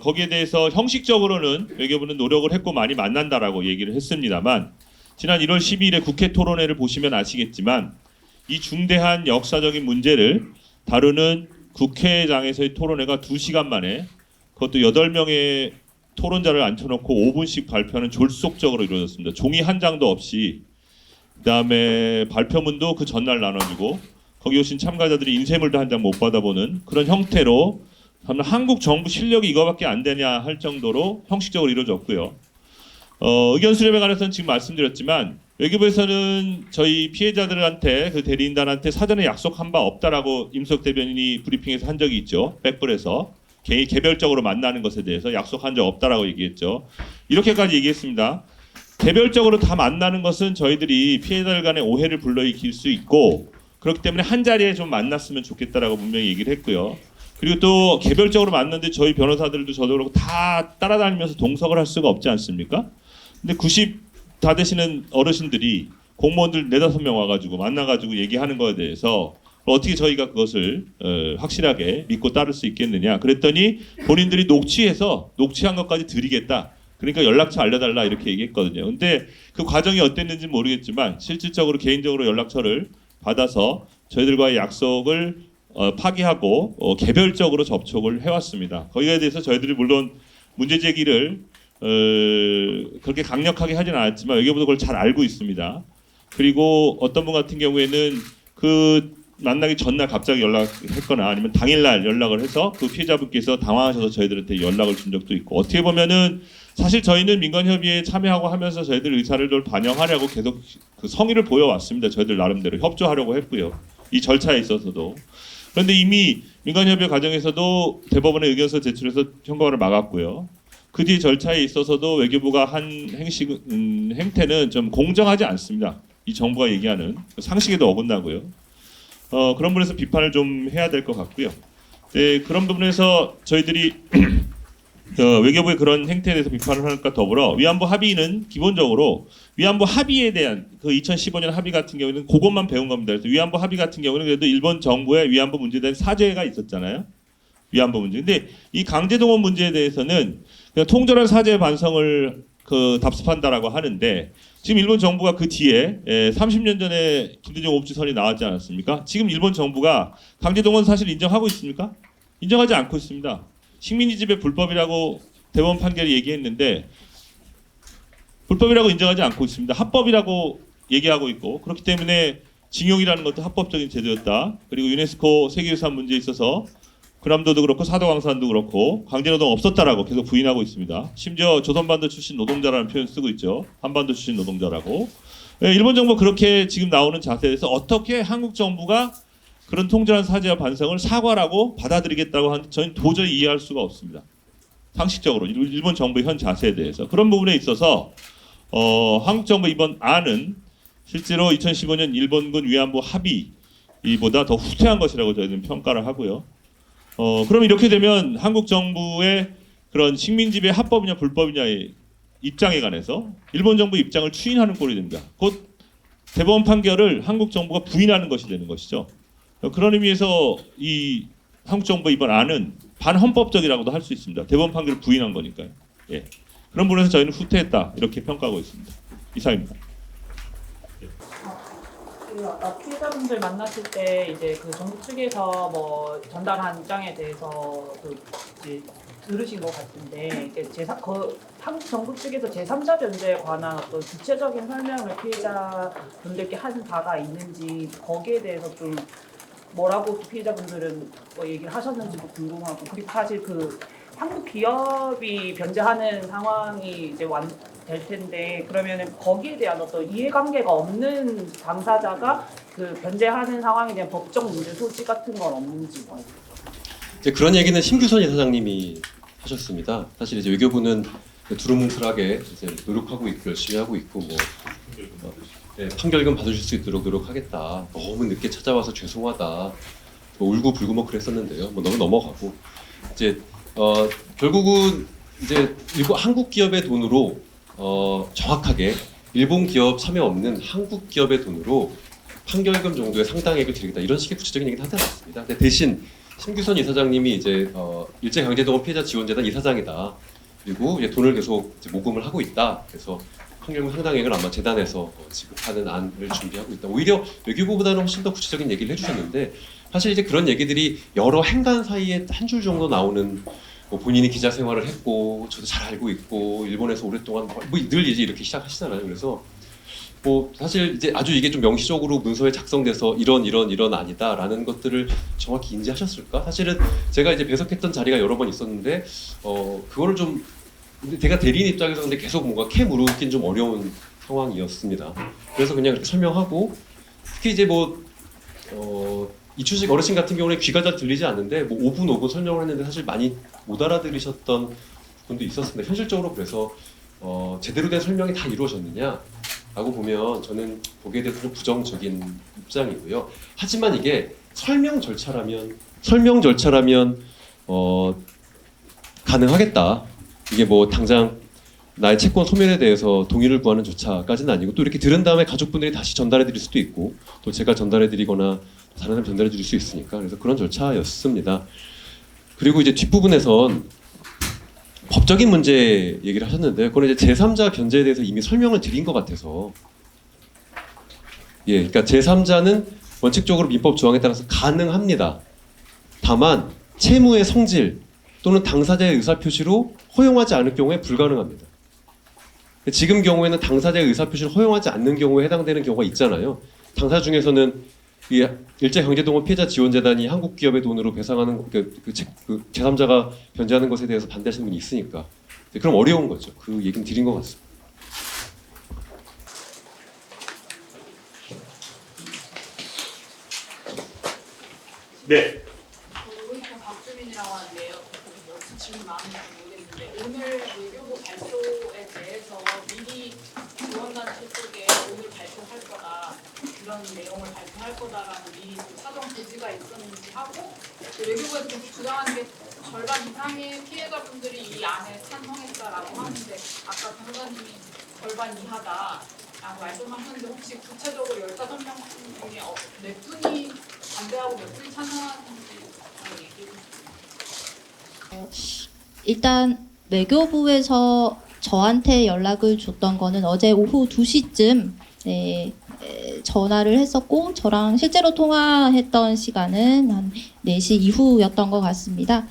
거기에 대해서 형식적으로는 외교부는 노력을 했고 많이 만난다라고 얘기를 했습니다만 지난 1월 12일에 국회 토론회를 보시면 아시겠지만 이 중대한 역사적인 문제를 다루는 국회장에서의 토론회가 2시간 만에 그것도 8명의 토론자를 앉혀놓고 5분씩 발표하는 졸속적으로 이루어졌습니다. 종이 한 장도 없이 그다음에 발표문도 그 전날 나눠주고 거기 오신 참가자들이 인쇄물도 한 장 못 받아보는 그런 형태로 한국 정부 실력이 이거밖에 안 되냐 할 정도로 형식적으로 이루어졌고요. 의견 수렴에 관해서는 지금 말씀드렸지만 외교부에서는 저희 피해자들한테 그 대리인단한테 사전에 약속한 바 없다라고 임석 대변인이 브리핑에서 한 적이 있죠. 백불에서 개별적으로 만나는 것에 대해서 약속한 적 없다라고 얘기했죠. 이렇게까지 얘기했습니다. 개별적으로 다 만나는 것은 저희들이 피해자들 간의 오해를 불러일으킬 수 있고 그렇기 때문에 한 자리에 좀 만났으면 좋겠다라고 분명히 얘기를 했고요. 그리고 또 개별적으로 만났는데 저희 변호사들도 저도 그렇고 다 따라다니면서 동석을 할 수가 없지 않습니까? 근데 90 다 되시는 어르신들이 공무원들 4-5명 와가지고 만나가지고 얘기하는 거에 대해서 어떻게 저희가 그것을 확실하게 믿고 따를 수 있겠느냐 그랬더니 본인들이 녹취한 것까지 드리겠다. 그러니까 연락처 알려달라 이렇게 얘기했거든요. 근데 그 과정이 어땠는지 모르겠지만 실질적으로 개인적으로 연락처를 받아서 저희들과의 약속을 파기하고 개별적으로 접촉을 해왔습니다. 거기에 대해서 저희들이 물론 문제 제기를 그렇게 강력하게 하진 않았지만 외교부도 그걸 잘 알고 있습니다. 그리고 어떤 분 같은 경우에는 그 만나기 전날 갑자기 연락했거나 아니면 당일날 연락을 해서 그 피해자분께서 당황하셔서 저희들한테 연락을 준 적도 있고 어떻게 보면은 사실 저희는 민간협의회에 참여하고 하면서 저희들 의사를 좀 반영하려고 계속 그 성의를 보여왔습니다. 저희들 나름대로 협조하려고 했고요. 이 절차에 있어서도. 그런데 이미 민간협의회 과정에서도 대법원에 의견서 제출해서 형벌을 막았고요. 그 뒤 절차에 있어서도 외교부가 한 행태는 좀 공정하지 않습니다. 이 정부가 얘기하는 상식에도 어긋나고요. 그런 부분에서 비판을 좀 해야 될 것 같고요. 네, 그런 부분에서 저희들이 외교부의 그런 행태에 대해서 비판을 하는가 더불어 위안부 합의는 기본적으로 위안부 합의에 대한 그 2015년 합의 같은 경우에는 그것만 배운 겁니다. 그래서 위안부 합의 같은 경우는 그래도 일본 정부의 위안부 문제에 대한 사죄가 있었잖아요. 위안부 문제. 근데 이 강제동원 문제에 대해서는 그냥 통절한 사죄 반성을 답습한다라고 하는데 지금 일본 정부가 그 뒤에 30년 전에 김대중 옵지선이 나왔지 않았습니까? 지금 일본 정부가 강제동원 사실 인정하고 있습니까? 인정하지 않고 있습니다. 식민지 지배 불법이라고 대법원 판결이 얘기했는데 불법이라고 인정하지 않고 있습니다. 합법이라고 얘기하고 있고 그렇기 때문에 징용이라는 것도 합법적인 제도였다. 그리고 유네스코 세계유산 문제에 있어서 그람도도 그렇고 사도광산도 그렇고 강제노동 없었다라고 계속 부인하고 있습니다. 심지어 조선반도 출신 노동자라는 표현 쓰고 있죠. 한반도 출신 노동자라고. 일본 정부 그렇게 지금 나오는 자세에서 어떻게 한국 정부가 그런 통절한 사죄와 반성을 사과라고 받아들이겠다고 하는데 저희는 도저히 이해할 수가 없습니다. 상식적으로 일본 정부의 현 자세에 대해서 그런 부분에 있어서 한국 정부 이번 안은 실제로 2015년 일본군 위안부 합의보다 더 후퇴한 것이라고 저희는 평가를 하고요. 그럼 이렇게 되면 한국 정부의 그런 식민지배 합법이냐 불법이냐의 입장에 관해서 일본 정부 입장을 추인하는 꼴이 됩니다. 곧 대법원 판결을 한국 정부가 부인하는 것이 되는 것이죠. 그런 의미에서 이 한국 정부 이번 안은 반헌법적이라고도 할 수 있습니다. 대법원 판결을 부인한 거니까요. 예. 그런 부분에서 저희는 후퇴했다 이렇게 평가하고 있습니다. 이상입니다. 아까 피해자분들 만났을 때 이제 그 정부 측에서 뭐 전달한 입장에 대해서 이제 들으신 것 같은데 한국 정부 측에서 제3자 변제에 관한 어떤 구체적인 설명을 피해자분들께 한 바가 있는지 거기에 대해서 좀 뭐라고 피해자분들은 뭐 얘기를 하셨는지도 궁금하고 그리고 사실 그 한국 기업이 변제하는 상황이 이제 될 텐데 그러면은 거기에 대한 어떤 이해관계가 없는 당사자가 그 변제하는 상황에 대한 법적 문제 소지 같은 건 없는지 이제 그런 얘기는 심규선 이사장님이 하셨습니다. 사실 이제 외교부는 두루뭉술하게 이제 노력하고 있고 열심히 하고 있고 판결금 받으실 수 있도록 노력하겠다. 너무 늦게 찾아와서 죄송하다. 울고불고 그랬었는데요. 너무 넘어가고 이제 결국은 이제 한국 기업의 돈으로 정확하게 일본 기업 참여 없는 한국 기업의 돈으로 판결금 정도의 상당액을 드리겠다 이런 식의 구체적인 얘기는 하지 않았습니다. 근데 대신 심규선 이사장님이 이제 일제강제동원 피해자 지원재단 이사장이다. 그리고 이제 돈을 계속 이제 모금을 하고 있다. 그래서 환경 상당액을 아마 재단에서 지급하는 안을 준비하고 있다. 오히려 외교부보다는 훨씬 더 구체적인 얘기를 해주셨는데 사실 이제 그런 얘기들이 여러 행간 사이에 한 줄 정도 나오는 뭐 본인이 기자 생활을 했고 저도 잘 알고 있고 일본에서 오랫동안 뭐 늘 이제 이렇게 시작하시잖아요. 그래서 뭐 사실 이제 아주 이게 좀 명시적으로 문서에 작성돼서 이런 아니다라는 것들을 정확히 인지하셨을까? 사실은 제가 이제 배석했던 자리가 여러 번 있었는데 그거를 좀 근데 제가 대리인 입장에서 근데 계속 뭔가 캐 물었긴 좀 어려운 상황이었습니다. 그래서 그냥 이렇게 설명하고 특히 이제 뭐 이춘식 어르신 같은 경우는 귀가 잘 들리지 않는데 뭐 5분 설명을 했는데 사실 많이 못 알아들으셨던 부분도 있었습니다. 현실적으로 그래서 제대로 된 설명이 다 이루어졌느냐? 라고 보면 저는 거기에 대해서 좀 부정적인 입장이고요. 하지만 이게 설명 절차라면 가능하겠다. 이게 뭐 당장 나의 채권 소멸에 대해서 동의를 구하는 조차까지는 아니고 또 이렇게 들은 다음에 가족분들이 다시 전달해 드릴 수도 있고 또 제가 전달해 드리거나 다른 사람 전달해 드릴 수 있으니까 그래서 그런 절차였습니다. 그리고 이제 뒷부분에선 법적인 문제 얘기를 하셨는데 그건 이제 제3자 변제에 대해서 이미 설명을 드린 것 같아서 그러니까 제3자는 원칙적으로 민법 조항에 따라서 가능합니다. 다만 채무의 성질 또는 당사자의 의사표시로 허용하지 않을 경우에 불가능합니다. 지금 경우에는 당사자의 의사표시를 허용하지 않는 경우에 해당되는 경우가 있잖아요. 당사 중에서는 이 일제강제동원 피해자 지원재단이 한국 기업의 돈으로 배상하는 제3자가 변제하는 것에 대해서 반대하시는 분이 있으니까 그럼 어려운 거죠. 그 얘기는 드린 것 같습니다. 네. 로이터 박주민이라고 하는데요. 뭐 질문 많은지 모르겠는데 오늘 외교부 발표에 대해서 미리 지원단체 쪽에 오늘 발표할 거다 이런 내용을 발표할 거다라는 미리 사전 고지가 있었는지 하고 외교부에서 계속 주장하는 게 절반 이상의 피해자분들이 이 안에 찬성했다라고 하는데 아까 변호사님이 절반 이하다라고 말씀하셨는데 혹시 구체적으로 15명 중에 몇 분이 반대하고 몇 분이 찬성하는지 얘기해 주세요. 일단 외교부에서 저한테 연락을 줬던 거는 어제 오후 2시쯤 전화를 했었고 저랑 실제로 통화했던 시간은 한 4시 이후였던 것 같습니다.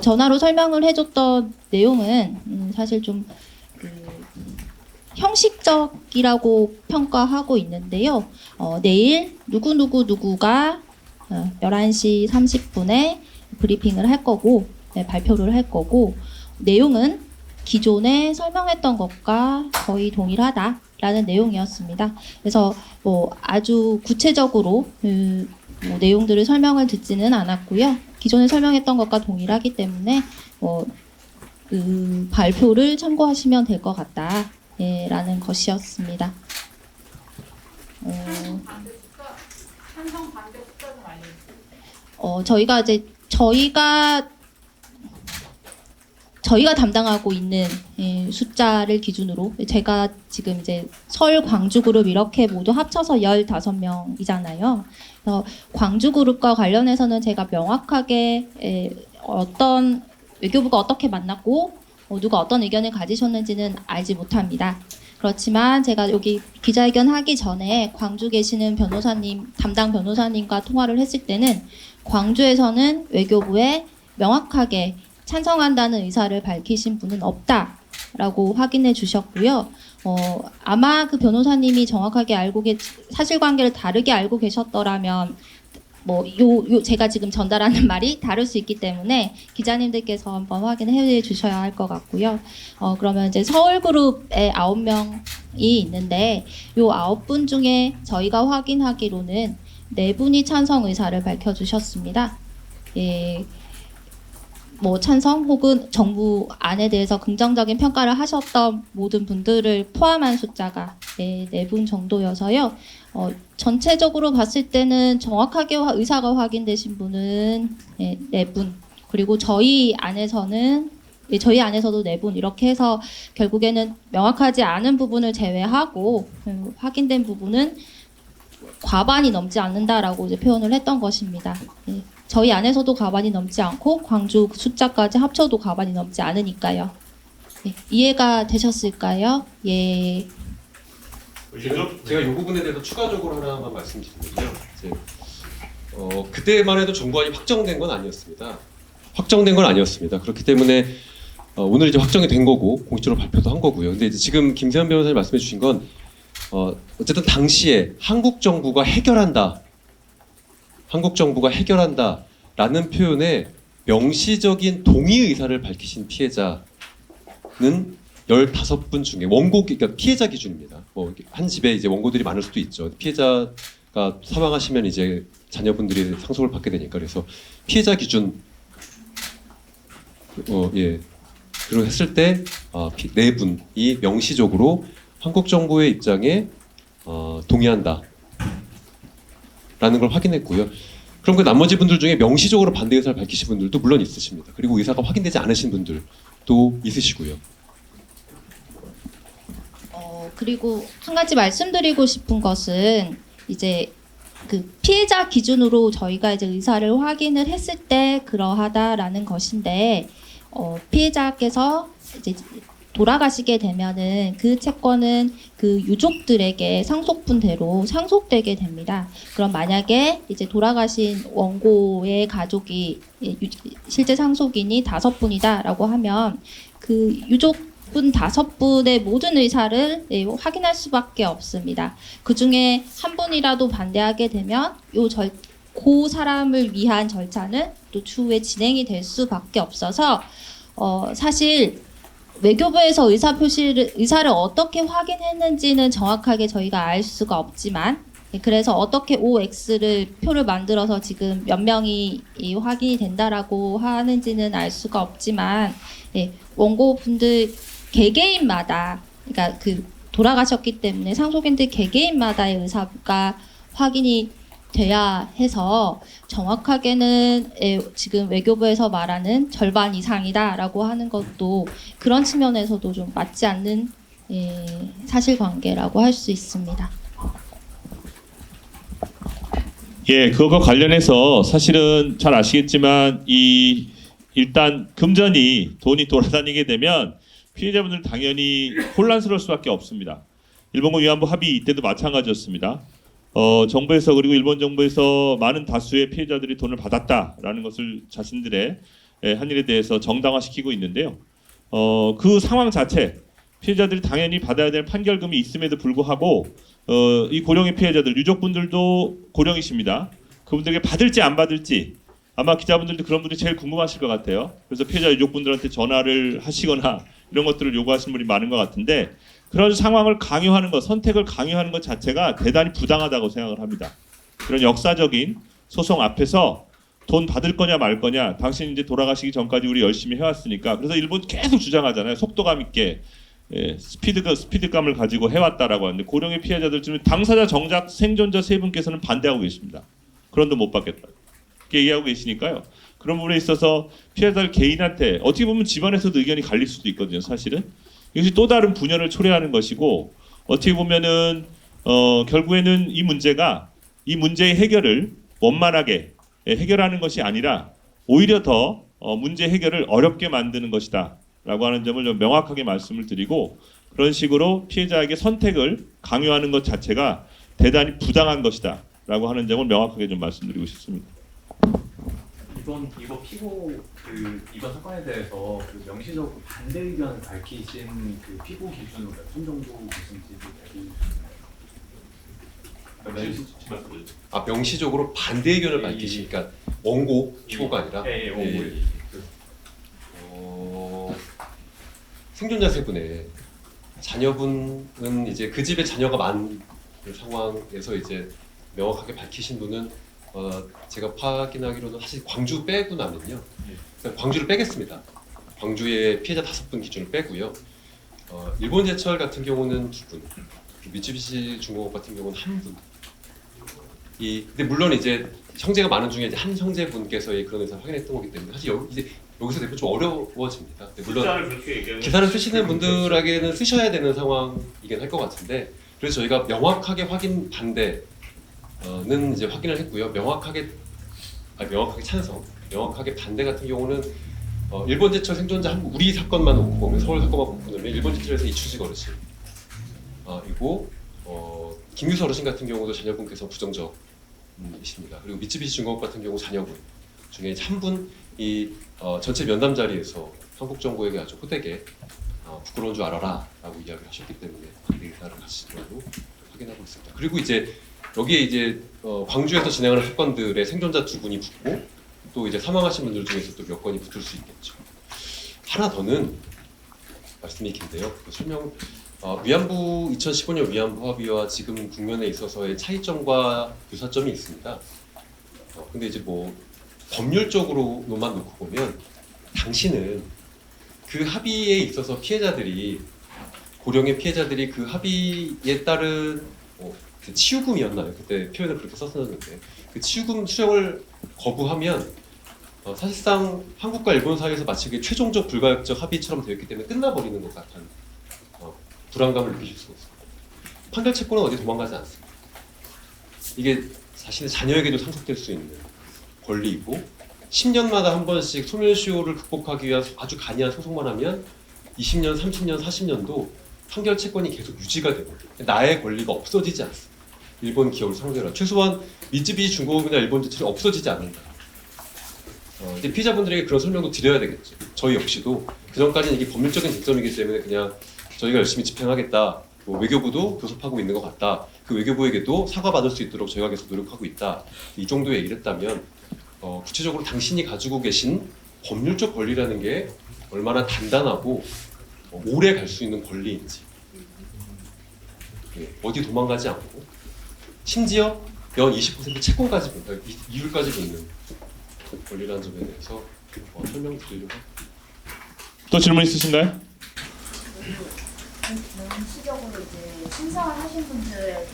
전화로 설명을 해줬던 내용은 사실 좀 형식적이라고 평가하고 있는데요. 내일 누구가 11시 30분에 브리핑을 할 거고 발표를 할 거고 내용은 기존에 설명했던 것과 거의 동일하다라는 내용이었습니다. 그래서 뭐 아주 구체적으로 뭐 내용들을 설명을 듣지는 않았고요. 기존에 설명했던 것과 동일하기 때문에 그 발표를 참고하시면 될 것 같다. 라는 것이었습니다. 찬성 반대 숫자 좀 알려주세요. 저희가 담당하고 있는 숫자를 기준으로 제가 지금 이제 서울 광주 그룹 이렇게 모두 합쳐서 15명이잖아요. 그래서 광주 그룹과 관련해서는 제가 명확하게 어떤 외교부가 어떻게 만났고 누가 어떤 의견을 가지셨는지는 알지 못합니다. 그렇지만 제가 여기 기자회견 하기 전에 광주 계시는 변호사님, 담당 변호사님과 통화를 했을 때는 광주에서는 외교부에 명확하게 찬성한다는 의사를 밝히신 분은 없다라고 확인해 주셨고요. 아마 그 변호사님이 정확하게 사실관계를 다르게 알고 계셨더라면 제가 지금 전달하는 말이 다를 수 있기 때문에 기자님들께서 한번 확인해 주셔야 할 것 같고요. 그러면 이제 서울그룹에 9명이 있는데 요 9분 중에 저희가 확인하기로는 4분이 찬성 의사를 밝혀주셨습니다. 뭐 찬성 혹은 정부 안에 대해서 긍정적인 평가를 하셨던 모든 분들을 포함한 숫자가 4분 정도여서요. 전체적으로 봤을 때는 정확하게 의사가 확인되신 분은 4분 그리고 저희 안에서도 4분 이렇게 해서 결국에는 명확하지 않은 부분을 제외하고 확인된 부분은 과반이 넘지 않는다라고 이제 표현을 했던 것입니다. 저희 안에서도 과반이 넘지 않고 광주 숫자까지 합쳐도 과반이 넘지 않으니까요. 네, 이해가 되셨을까요? 예. 제가 이 부분에 대해서 추가적으로 하나만 말씀드리면요. 이제 그때만 해도 정부안이 확정된 건 아니었습니다. 확정된 건 아니었습니다. 그렇기 때문에 오늘 이제 확정이 된 거고 공식적으로 발표도 한 거고요. 근데 이제 지금 김세현 변호사님 말씀해 주신 건 어쨌든 당시에 한국 정부가 해결한다라는 표현에 명시적인 동의 의사를 밝히신 피해자는 15분 중에 그러니까 피해자 기준입니다. 뭐 한 집에 이제 원고들이 많을 수도 있죠. 피해자가 사망하시면 이제 자녀분들이 상속을 받게 되니까 그래서 피해자 기준 그리고 했을 때 4분이 명시적으로 한국 정부의 입장에 동의한다라는 걸 확인했고요. 그럼 그 나머지 분들 중에 명시적으로 반대 의사를 밝히신 분들도 물론 있으십니다. 그리고 의사가 확인되지 않으신 분들도 있으시고요. 그리고 한 가지 말씀드리고 싶은 것은 이제 그 피해자 기준으로 저희가 이제 의사를 확인을 했을 때 그러하다라는 것인데 피해자께서 이제 돌아가시게 되면은 그 채권은 그 유족들에게 상속분대로 상속되게 됩니다. 그럼 만약에 이제 돌아가신 원고의 가족이 실제 상속인이 5분이다라고 하면 그 유족분 5분의 모든 의사를 확인할 수밖에 없습니다. 그 중에 한 분이라도 반대하게 되면 그 사람을 위한 절차는 또 추후에 진행이 될 수밖에 없어서 사실 외교부에서 의사를 어떻게 확인했는지는 정확하게 저희가 알 수가 없지만 그래서 어떻게 OX를 표를 만들어서 지금 몇 명이 확인이 된다라고 하는지는 알 수가 없지만 원고분들 개개인마다 그러니까 그 돌아가셨기 때문에 상속인들 개개인마다의 의사가 확인이 돼야 해서 정확하게는 지금 외교부에서 말하는 절반 이상이다라고 하는 것도 그런 측면에서도 좀 맞지 않는 사실관계라고 할 수 있습니다. 예, 그거 관련해서 사실은 잘 아시겠지만 일단 금전이 돈이 돌아다니게 되면 피해자분들 당연히 혼란스러울 수밖에 없습니다. 일본군 위안부 합의 이때도 마찬가지였습니다. 정부에서 그리고 일본 정부에서 많은 다수의 피해자들이 돈을 받았다라는 것을 자신들의 한 일에 대해서 정당화시키고 있는데요. 그 상황 자체 피해자들이 당연히 받아야 될 판결금이 있음에도 불구하고 이 고령의 피해자들 유족분들도 고령이십니다. 그분들에게 받을지 안 받을지 아마 기자분들도 그런 분들이 제일 궁금하실 것 같아요. 그래서 피해자 유족분들한테 전화를 하시거나 이런 것들을 요구하시는 분이 많은 것 같은데 그런 상황을 강요하는 것, 선택을 강요하는 것 자체가 대단히 부당하다고 생각을 합니다. 그런 역사적인 소송 앞에서 돈 받을 거냐 말 거냐, 당신 이제 돌아가시기 전까지 우리 열심히 해왔으니까. 그래서 일본 계속 주장하잖아요. 속도감 있게 스피드감을 가지고 해왔다라고 하는데 고령의 피해자들 중에 당사자 정작 생존자 세 분께서는 반대하고 계십니다. 그런 돈 못 받겠다. 그렇게 얘기하고 계시니까요. 그런 부분에 있어서 피해자들 개인한테 어떻게 보면 집안에서도 의견이 갈릴 수도 있거든요. 사실은. 이것이 또 다른 분열을 초래하는 것이고 어떻게 보면은 결국에는 이 문제의 해결을 원만하게 해결하는 것이 아니라 오히려 더 문제 해결을 어렵게 만드는 것이다라고 하는 점을 좀 명확하게 말씀을 드리고 그런 식으로 피해자에게 선택을 강요하는 것 자체가 대단히 부당한 것이다라고 하는 점을 명확하게 좀 말씀드리고 싶습니다. 이번 피고 이번 사건에 대해서 명시적으로 반대 의견을 밝히신 그 피고 기준으로 몇 분 정도 계신지 명시적으로 반대 의견을 밝히시니까 원고 피고가 아니라 원고. 생존자 세 분의 자녀분은 이제 그 집에 자녀가 많은 상황에서 이제 명확하게 밝히신 분은 제가 확인하기로는 사실 광주 빼고 나면요. 광주를 빼겠습니다. 광주의 피해자 5분 기준을 빼고요. 일본제철 같은 경우는 2분, 미쯔비시 중공업 같은 경우는 1분. 근데 물론 이제 형제가 많은 중에 이제 한 형제분께서의 그런 의사를 확인했던 거기 때문에 사실 여기서 내부 좀 어려워집니다. 물론 기사를 쓰시는 분들에게는 쓰셔야 되는 상황이긴 할 것 같은데 그래서 저희가 명확하게 확인 반대는 이제 확인을 했고요. 명확하게 찬성, 명확하게 반대 같은 경우는 일본 제철 생존자 우리 사건만 놓고 보면 서울 사건만 놓고 보면 일본 제철에서 이추지 어르신 그리고 김유서 어르신 같은 경우도 자녀분께서 부정적이십니다. 그리고 미쯔비시 중공업 같은 경우 자녀분 중에 한 분이 전체 면담 자리에서 한국 정부에게 아주 호되게 부끄러운 줄 알아라라고 이야기를 하셨기 때문에 그 의사를 가시는 걸로 확인하고 있습니다. 그리고 이제 여기에 이제 광주에서 진행하는 사건들의 생존자 2분이 붙고 또 이제 사망하신 분들 중에서 또 몇 건이 붙을 수 있겠죠. 하나 더는 말씀이 긴데요. 그 설명 위안부 2015년 위안부 합의와 지금 국면에 있어서의 차이점과 유사점이 있습니다. 근데 이제 뭐 법률적으로만 놓고 보면 당시는 그 합의에 있어서 피해자들이 고령의 피해자들이 그 합의에 따른 그 치유금이었나요? 그때 표현을 그렇게 썼었는데 그 치유금 수령을 거부하면 사실상 한국과 일본 사이에서 마치 그 최종적 불가역적 합의처럼 되었기 때문에 끝나버리는 것 같은 불안감을 느끼실 수가 있습니다. 판결 채권은 어디 도망가지 않습니다. 이게 자신의 자녀에게도 상속될 수 있는 권리이고 10년마다 한 번씩 소멸시효를 극복하기 위한 아주 간이한 소송만 하면 20년, 30년, 40년도 판결 채권이 계속 유지가 되고 나의 권리가 없어지지 않습니다. 일본 기업을 상대로 최소한 미쯔비시 중공업이나 일본 제철이 없어지지 않는다. 이제 피해자분들에게 그런 설명도 드려야 되겠죠. 저희 역시도 그전까지는 이게 법률적인 쟁점이기 때문에 그냥 저희가 열심히 집행하겠다. 뭐 외교부도 교섭하고 있는 것 같다. 그 외교부에게도 사과받을 수 있도록 저희가 계속 노력하고 있다. 이 정도 얘기를 했다면 구체적으로 당신이 가지고 계신 법률적 권리라는 게 얼마나 단단하고 오래 갈 수 있는 권리인지 어디 도망가지 않고 심지어 연 20% 채권까지 이율까지 붙는 권리라는 점에 대해서 설명드리려고 합니다. 또 질문 있으신가요? 원시적으로 이제 신청을 하신 분들의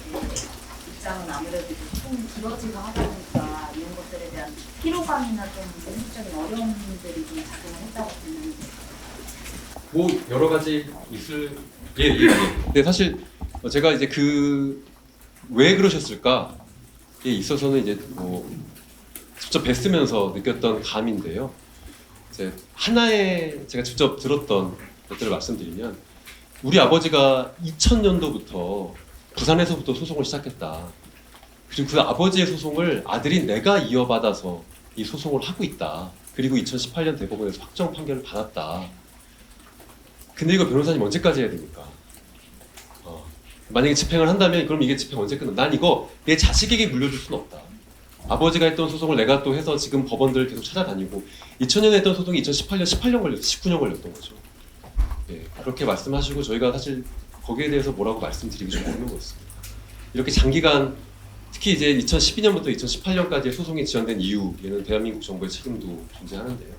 입장은 아무래도 좀 길어지고 하다 보니까 이런 것들에 대한 피로감이나 좀 현실적인 어려움들이 좀 작용을 했다고 보는데. 뭐 여러 가지 있을 근데 사실 제가 이제 그 왜 그러셨을까에 있어서는 이제 뭐 직접 뵀으면서 느꼈던 감인데요. 이제 하나의 제가 직접 들었던 것들을 말씀드리면 우리 아버지가 2000년도부터 부산에서부터 소송을 시작했다. 그리고 그 아버지의 소송을 아들인 내가 이어받아서 이 소송을 하고 있다. 그리고 2018년 대법원에서 확정 판결을 받았다. 근데 이거 변호사님 언제까지 해야 됩니까? 만약에 집행을 한다면 그럼 이게 집행 언제 끝나? 난 이거 내 자식에게 물려줄 수는 없다. 아버지가 했던 소송을 내가 또 해서 지금 법원들을 계속 찾아다니고 2000년에 했던 소송이 18년 걸렸어. 19년 걸렸던 거죠. 예, 그렇게 말씀하시고 저희가 사실 거기에 대해서 뭐라고 말씀드리기 좀 어려운 거였습니다. 이렇게 장기간 특히 이제 2012년부터 2018년까지 소송이 지연된 이유에는 대한민국 정부의 책임도 존재하는데요.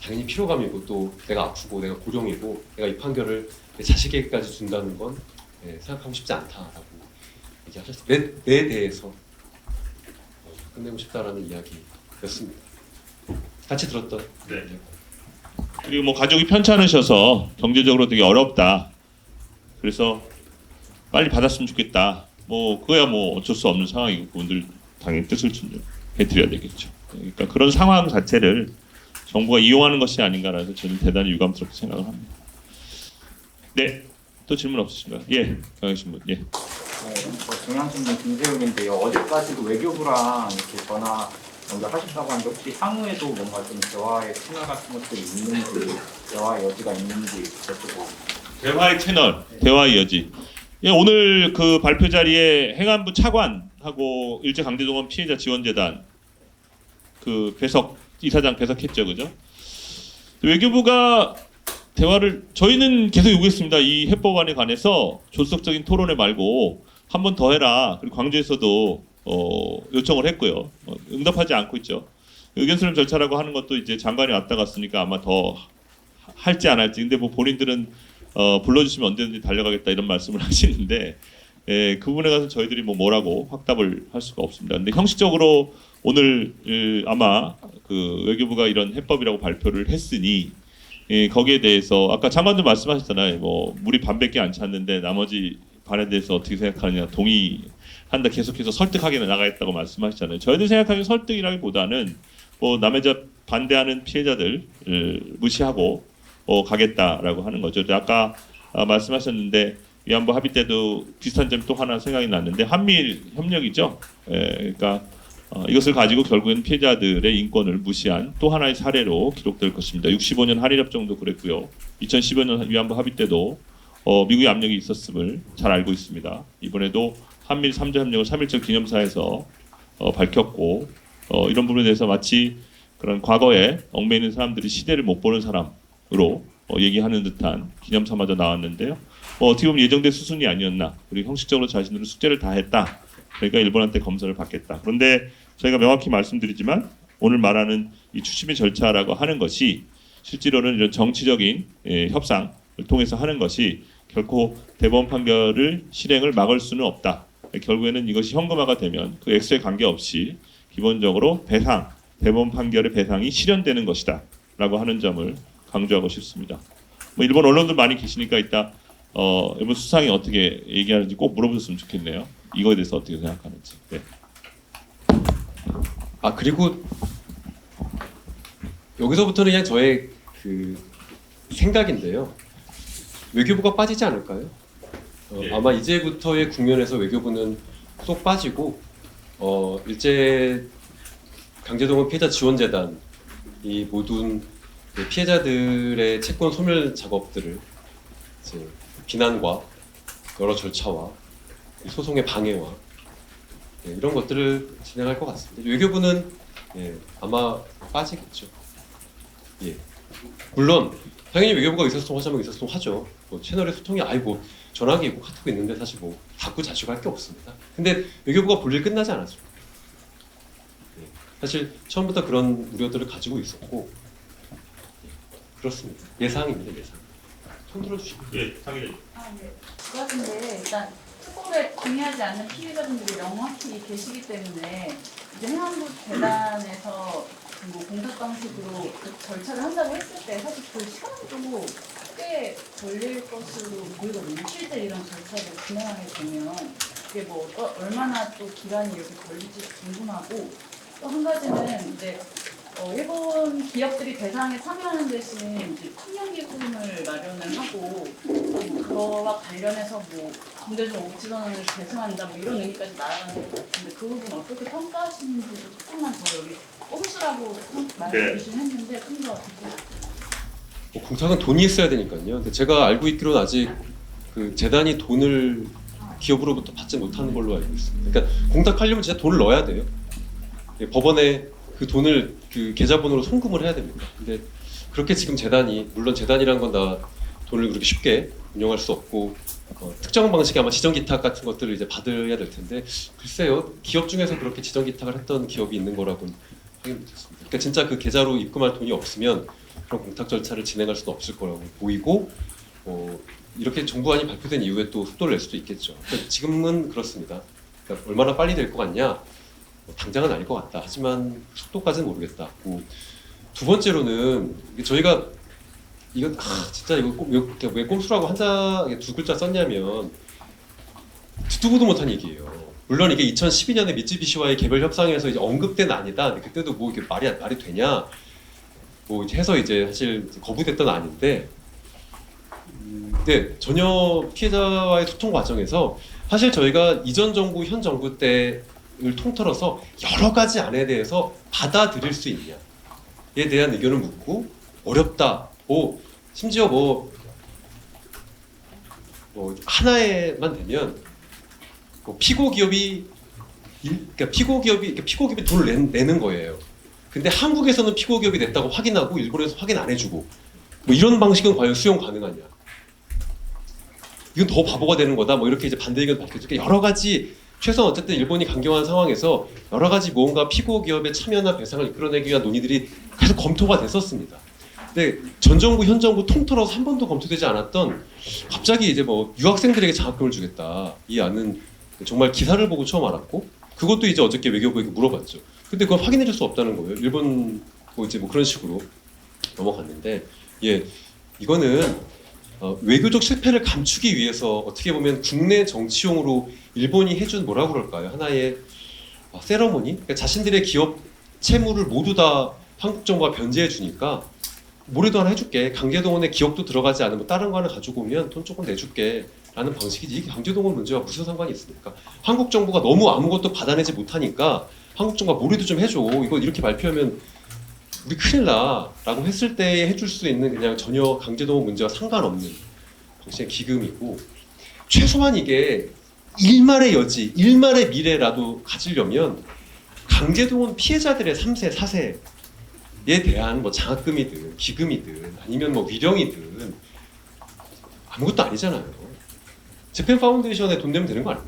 당연히 피로감이고 또 내가 아프고 내가 고령이고 내가 이 판결을 내 자식에게까지 준다는 건 생각하고 싶지 않다라고 얘기하셨습니다. 내 대해서 끝내고 싶다라는 이야기였습니다. 같이 들었던 네. 그리고 뭐 가족이 편찮으셔서 경제적으로 되게 어렵다. 그래서 빨리 받았으면 좋겠다. 뭐 그거야 뭐 어쩔 수 없는 상황이고 그분들 당연히 뜻을 해드려야 되겠죠. 그러니까 그런 상황 자체를 정부가 이용하는 것이 아닌가라서 저는 대단히 유감스럽게 생각을 합니다. 네, 또 질문 없으신가요? 예, 강하신 분. 예. 중앙신문 김세욱인데요. 어제까지도 외교부랑 이렇게 전화 연결하셨다고 하는데 혹시 향후에도 뭔가 좀 대화의 채널 같은 것들이 있는지, 대화의 여지가 있는지 여쭤보고. 대화의 채널, 대화의 여지. 예, 오늘 그 발표 자리에 행안부 차관하고 일제강제동원 피해자 지원재단 그 이사장 배석했죠, 그죠? 외교부가 대화를 저희는 계속 요구했습니다. 이 해법안에 관해서 조속적인 토론회 말고 한 번 더 해라. 그리고 광주에서도 요청을 했고요. 응답하지 않고 있죠. 의견 수렴 절차라고 하는 것도 이제 장관이 왔다 갔으니까 아마 더 할지 안 할지. 근데 뭐 본인들은 불러주시면 언제든지 달려가겠다 이런 말씀을 하시는데 그 부분에 가서 저희들이 뭐라고 확답을 할 수가 없습니다. 근데 형식적으로 오늘 아마 그 외교부가 이런 해법이라고 발표를 했으니 거기에 대해서 아까 장관도 말씀하셨잖아요. 뭐 물이 반밖에 안 찼는데 나머지 반에 대해서 어떻게 생각하느냐 동의한다 계속해서 설득하게 나가겠다고 말씀하셨잖아요. 저희들 생각하기엔 설득이라기보다는 남해자 반대하는 피해자들 무시하고 가겠다라고 하는 거죠. 아까 말씀하셨는데 위안부 합의 때도 비슷한 점 또 하나 생각이 났는데 한미일 협력이죠. 그러니까 이것을 가지고 결국엔 피해자들의 인권을 무시한 또 하나의 사례로 기록될 것입니다. 65년 한일협정도 그랬고요. 2015년 위안부 합의 때도 미국의 압력이 있었음을 잘 알고 있습니다. 이번에도 한미일 3자 협력을 3.1절 기념사에서 밝혔고 이런 부분에 대해서 마치 그런 과거에 얽매이는 사람들이 시대를 못 보는 사람으로 얘기하는 듯한 기념사마저 나왔는데요. 어떻게 보면 예정된 수순이 아니었나. 그리고 형식적으로 자신들은 숙제를 다 했다. 그러니까 일본한테 검사를 받겠다. 그런데 저희가 명확히 말씀드리지만 오늘 말하는 이 추심의 절차라고 하는 것이 실제로는 이런 정치적인 협상을 통해서 하는 것이 결코 대법원 판결을 실행을 막을 수는 없다. 결국에는 이것이 현금화가 되면 그 액수에 관계없이 기본적으로 배상, 대법원 판결의 배상이 실현되는 것이다. 라고 하는 점을 강조하고 싶습니다. 일본 언론들 많이 계시니까 이따 일본 수상이 어떻게 얘기하는지 꼭 물어보셨으면 좋겠네요. 이거에 대해서 어떻게 생각하는지. 네. 그리고 여기서부터는 그냥 저의 그 생각인데요. 외교부가 빠지지 않을까요? 아마 이제부터의 국면에서 외교부는 쏙 빠지고 일제 강제동원 피해자 지원재단 이 모든 피해자들의 채권 소멸 작업들을 이제 비난과 여러 절차와 소송의 방해와 이런 것들을 진행할 것 같습니다. 외교부는 아마 빠지겠죠. 물론 당연히 외교부가 의사소통하자면 의사소통하죠. 채널에 소통이 전화기 있고 카톡이 있는데 사실 닫고 자시고 할 게 없습니다. 근데 외교부가 볼 일 끝나지 않았죠. 사실 처음부터 그런 우려들을 가지고 있었고 그렇습니다. 예상입니다. 예상. 손 들어주시면. 상의를. 네. 그 같은데 일단 특공대 동의하지 않는 피해자분들이 명확히 계시기 때문에 이제 해양부 재단에서 공탁 방식으로 그 절차를 한다고 했을 때 사실 그 시간도 꽤 걸릴 것으로 보이거든요. 실제 이런 절차를 진행하게 되면 그게 얼마나 또 기간이 이렇게 걸릴지 궁금하고 또 한 가지는 이제 일본 기업들이 대상에 참여하는 대신 이제 풍년기금을 마련을 하고 그거와 관련해서 군대적 5천 원을 배상한다 이런 얘기까지 나아가는 것 같은데 그 부분 어떻게 평가하시는지 조금만 더 여기 꼼수라고 말씀해 주신 했는데 좀 더 공탁은 돈이 있어야 되니까요. 근데 제가 알고 있기로는 아직 그 재단이 돈을 기업으로부터 받지 못하는 걸로 알고 있습니다. 그러니까 공탁하려면 진짜 돈을 넣어야 돼요. 법원에 그 돈을 그 계좌번호로 송금을 해야 됩니다. 근데 그렇게 지금 재단이 물론 재단이란 건 다 돈을 그렇게 쉽게 운영할 수 없고 특정 방식의 아마 지정기탁 같은 것들을 이제 받아야 될 텐데 글쎄요 기업 중에서 그렇게 지정기탁을 했던 기업이 있는 거라고는 확인 못했습니다. 그러니까 진짜 그 계좌로 입금할 돈이 없으면 그런 공탁 절차를 진행할 수는 없을 거라고 보이고 이렇게 정부안이 발표된 이후에 또 속도를 낼 수도 있겠죠. 그러니까 지금은 그렇습니다. 그러니까 얼마나 빨리 될 것 같냐? 당장은 아닐 것 같다. 하지만 속도까지는 모르겠다. 두 번째로는 저희가 이거 진짜 이거 왜 꼼수라고 두 글자 썼냐면 듣도 보도 못한 얘기예요. 물론 이게 2012년에 미쯔비시와의 개별 협상에서 이제 언급된 아니다. 근데 그때도 이게 말이 되냐? 해서 이제 사실 거부됐던 아닌데, 근데 전혀 피해자와의 소통 과정에서 사실 저희가 이전 정부, 현 정부 때를 통틀어서 여러 가지 안에 대해서 받아들일 수 있냐에 대한 의견을 묻고 어렵다. 심지어 하나에만 되면 피고 기업이 돈을 내는 거예요. 근데 한국에서는 피고 기업이 냈다고 확인하고 일본에서 확인 안 해주고 이런 방식은 과연 수용 가능하냐? 이건 더 바보가 되는 거다. 이렇게 이제 반대 의견 밝혀지고 여러 가지 최소한 어쨌든 일본이 강경한 상황에서 여러 가지 무언가 피고 기업의 참여나 배상을 이끌어내기 위한 논의들이 계속 검토가 됐었습니다. 근데 전 정부 현 정부 통틀어서 한 번도 검토되지 않았던 갑자기 이제 유학생들에게 장학금을 주겠다 이 안은 정말 기사를 보고 처음 알았고 그것도 이제 어저께 외교부에게 물어봤죠. 근데 그건 확인해줄 수 없다는 거예요. 일본 이제 그런 식으로 넘어갔는데 이거는 외교적 실패를 감추기 위해서 어떻게 보면 국내 정치용으로 일본이 해준 뭐라고 그럴까요? 하나의 세러모니? 그러니까 자신들의 기업 채무를 모두 다 한국 정부가 변제해 주니까 뭐라도 하나 해줄게. 강제동원에 기업도 들어가지 않으면 다른 거 하나 가지고 오면 돈 조금 내줄게. 라는 방식이지. 이게 강제동원 문제와 무슨 상관이 있습니까? 한국 정부가 너무 아무것도 받아내지 못하니까 한국 정부가 뭐라도 좀 해줘. 이거 이렇게 발표하면 우리 큰일 나. 라고 했을 때 해줄 수 있는 그냥 전혀 강제동원 문제와 상관없는 방식의 기금이고, 최소한 이게 일말의 여지, 일말의 미래라도 가지려면 강제동원 피해자들의 3세, 4세에 대한 뭐 장학금이든 기금이든 아니면 뭐 위령이든 아무것도 아니잖아요. 재팬 파운데이션에 돈 내면 되는 거 아니에요?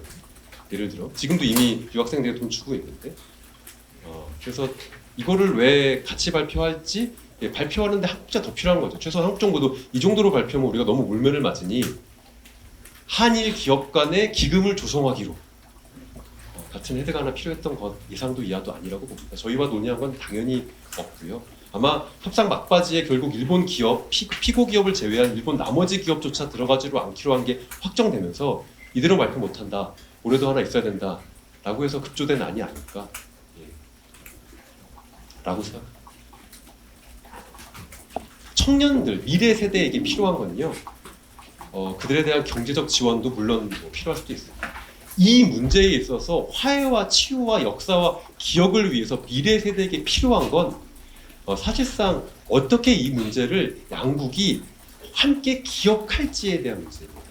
예를 들어 지금도 이미 유학생들이 돈 주고 있는데, 그래서 이거를 왜 같이 발표할지, 발표하는데 한국자 더 필요한 거죠. 최소한 한국 정부도 이 정도로 발표하면 우리가 너무 몰매를 맞으니 한일 기업 간의 기금을 조성하기로 같은 헤드가 하나 필요했던 것 예상도 이하도 아니라고 봅니다. 저희와 논의한 건 당연히 없고요. 아마 협상 막바지에 결국 일본 기업, 피고 기업을 제외한 일본 나머지 기업조차 들어가지로 않기로 한 게 확정되면서 이대로 발표 못한다, 올해도 하나 있어야 된다 라고 해서 급조된 안이 아닐까 라고 생각합니다. 청년들, 미래 세대에게 필요한 건요, 그들에 대한 경제적 지원도 물론 뭐 필요할 수도 있어요. 이 문제에 있어서 화해와 치유와 역사와 기억을 위해서 미래 세대에게 필요한 건 사실상 어떻게 이 문제를 양국이 함께 기억할지에 대한 문제입니다.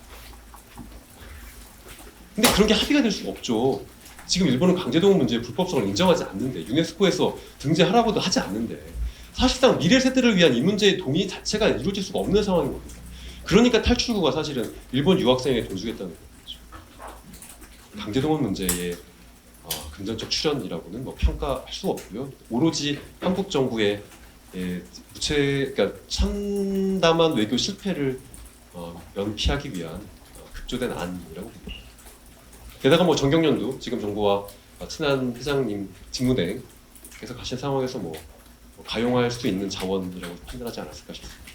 근데 그런 게 합의가 될 수가 없죠. 지금 일본은 강제동원 문제의 불법성을 인정하지 않는데, 유네스코에서 등재하라고도 하지 않는데, 사실상 미래 세대를 위한 이 문제의 동의 자체가 이루어질 수가 없는 상황인 겁니다. 그러니까 탈출구가 사실은 일본 유학생에게 돈 주겠다는 거죠. 강제동원 문제의 금전적 출연이라고는 뭐 평가할 수 없고요. 오로지 한국 정부의 그러니까 참담한 외교 실패를 면피하기 위한 급조된 안이라고 봅니다. 게다가 뭐 정경련도 지금 정부와 친한 회장님 직무대행께서 가신 상황에서 뭐 가용할 수 있는 자원이라고 판단하지 않았을까 싶습니다.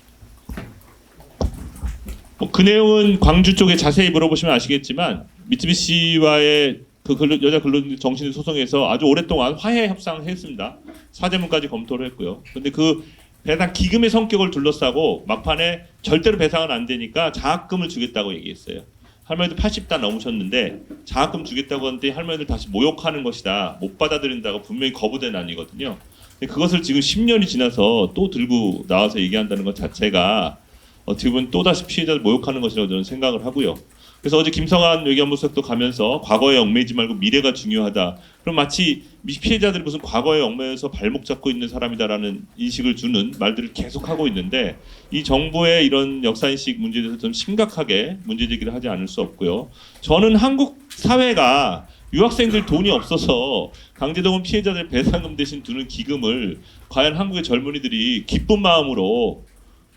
그 내용은 광주 쪽에 자세히 물어보시면 아시겠지만, 미쓰비시와의 그 여자 근로자 정신 소송에서 아주 오랫동안 화해 협상했습니다. 사죄문까지 검토를 했고요. 그런데 그 배상 기금의 성격을 둘러싸고 막판에 절대로 배상은 안 되니까 장학금을 주겠다고 얘기했어요. 할머니도 80다 넘으셨는데 장학금 주겠다고 하는데 할머니들 다시 모욕하는 것이다, 못 받아들인다고 분명히 거부된 안이거든요. 근데 그것을 지금 10년이 지나서 또 들고 나와서 얘기한다는 것 자체가 어떻게 보면 또다시 피해자를 모욕하는 것이라고 저는 생각을 하고요. 그래서 어제 김성한 외교안보수석도 가면서 과거에 얽매이지 말고 미래가 중요하다. 그럼 마치 피해자들이 무슨 과거에 얽매여서 발목 잡고 있는 사람이다라는 인식을 주는 말들을 계속하고 있는데, 이 정부의 이런 역사인식 문제에 대해서 좀 심각하게 문제제기를 하지 않을 수 없고요. 저는 한국 사회가 유학생들 돈이 없어서 강제동원 피해자들 배상금 대신 두는 기금을 과연 한국의 젊은이들이 기쁜 마음으로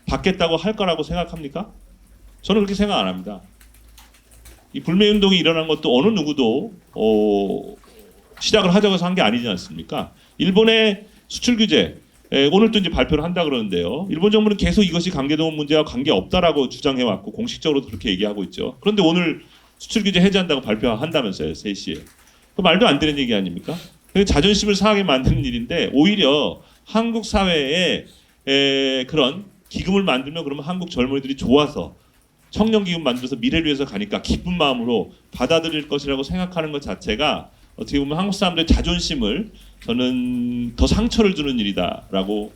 받겠다고 할 거라고 생각합니까? 저는 그렇게 생각 안 합니다. 이 불매운동이 일어난 것도 어느 누구도 시작을 하자고 해서 한 게 아니지 않습니까? 일본의 수출 규제, 오늘 또 이제 발표를 한다 그러는데요. 일본 정부는 계속 이것이 강제동원 문제와 관계 없다라고 주장해왔고 공식적으로도 그렇게 얘기하고 있죠. 그런데 오늘 수출 규제 해제한다고 발표한다면서요, 3시에. 그 말도 안 되는 얘기 아닙니까? 자존심을 상하게 만드는 일인데, 오히려 한국 사회에 그런 기금을 만들면 그러면 한국 젊은이들이 좋아서 청년 기금 만들어서 미래를 위해서 가니까 기쁜 마음으로 받아들일 것이라고 생각하는 것 자체가 어떻게 보면 한국 사람들의 자존심을 저는 더 상처를 주는 일이다라고,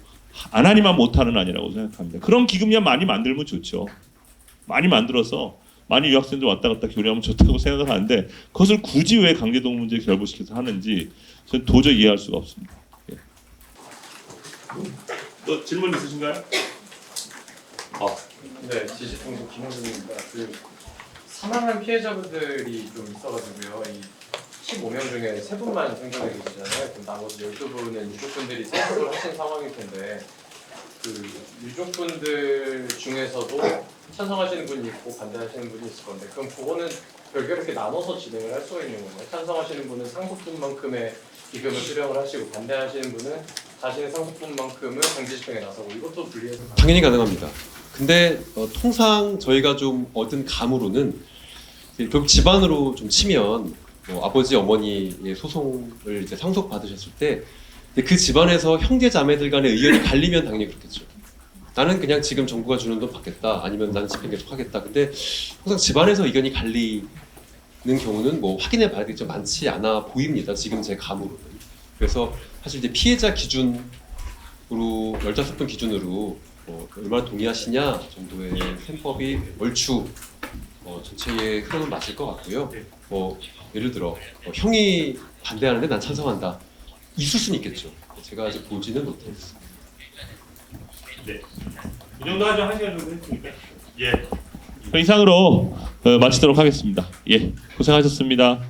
안 하니만 못하는 아니라고 생각합니다. 그런 기금이야 많이 만들면 좋죠. 많이 만들어서 많이 유학생들 왔다 갔다 교류하면 좋다고 생각을 하는데, 그것을 굳이 왜 강제동원 문제에 결부시켜서 하는지 저는 도저히 이해할 수가 없습니다. 예. 또 질문 있으신가요? 네, 지지통도 김원준입니다. 사망한 피해자분들이 좀 있어가지고요. 이 15명 중에 3분만 생존해 계시잖아요. 그럼 나머지 12분은 유족분들이 참석을 하신 상황일 텐데, 유족분들 중에서도 찬성하시는 분이 있고 반대하시는 분이 있을 건데, 그럼 그거는 별개로 이렇게 나눠서 진행을 할 수가 있는 건가요? 찬성하시는 분은 상속분만큼의 기금을 수령을 하시고, 반대하시는 분은 자신의 상속분만큼은 강제 집행에 나서고, 이것도 분리해서 당연히 가능합니다. 근데 통상 저희가 좀 얻은 감으로는 결국 집안으로 좀 치면 아버지 어머니의 소송을 이제 상속 받으셨을 때 근데 그 집안에서 형제 자매들 간의 의견이 갈리면 당연히 그렇겠죠. 나는 그냥 지금 정부가 주는 돈 받겠다. 아니면 나는 집행 계속 하겠다. 근데 항상 집안에서 의견이 갈리는 경우는 뭐 확인해 봐야 되겠죠. 많지 않아 보입니다. 지금 제 감으로는. 그래서 사실 이제 피해자 기준으로 15분 기준으로 얼마나 동의하시냐 정도의 셈법이 얼추 전체의 흐름은 맞을 것 같고요. 예를 들어 형이 반대하는데 난 찬성한다. 있을 수는 있겠죠. 제가 아직 보지는 못했습니다. 네. 이 정도 하죠. 1시간 정도 했으니까. 예. 이상으로 마치도록 하겠습니다. 예. 고생하셨습니다.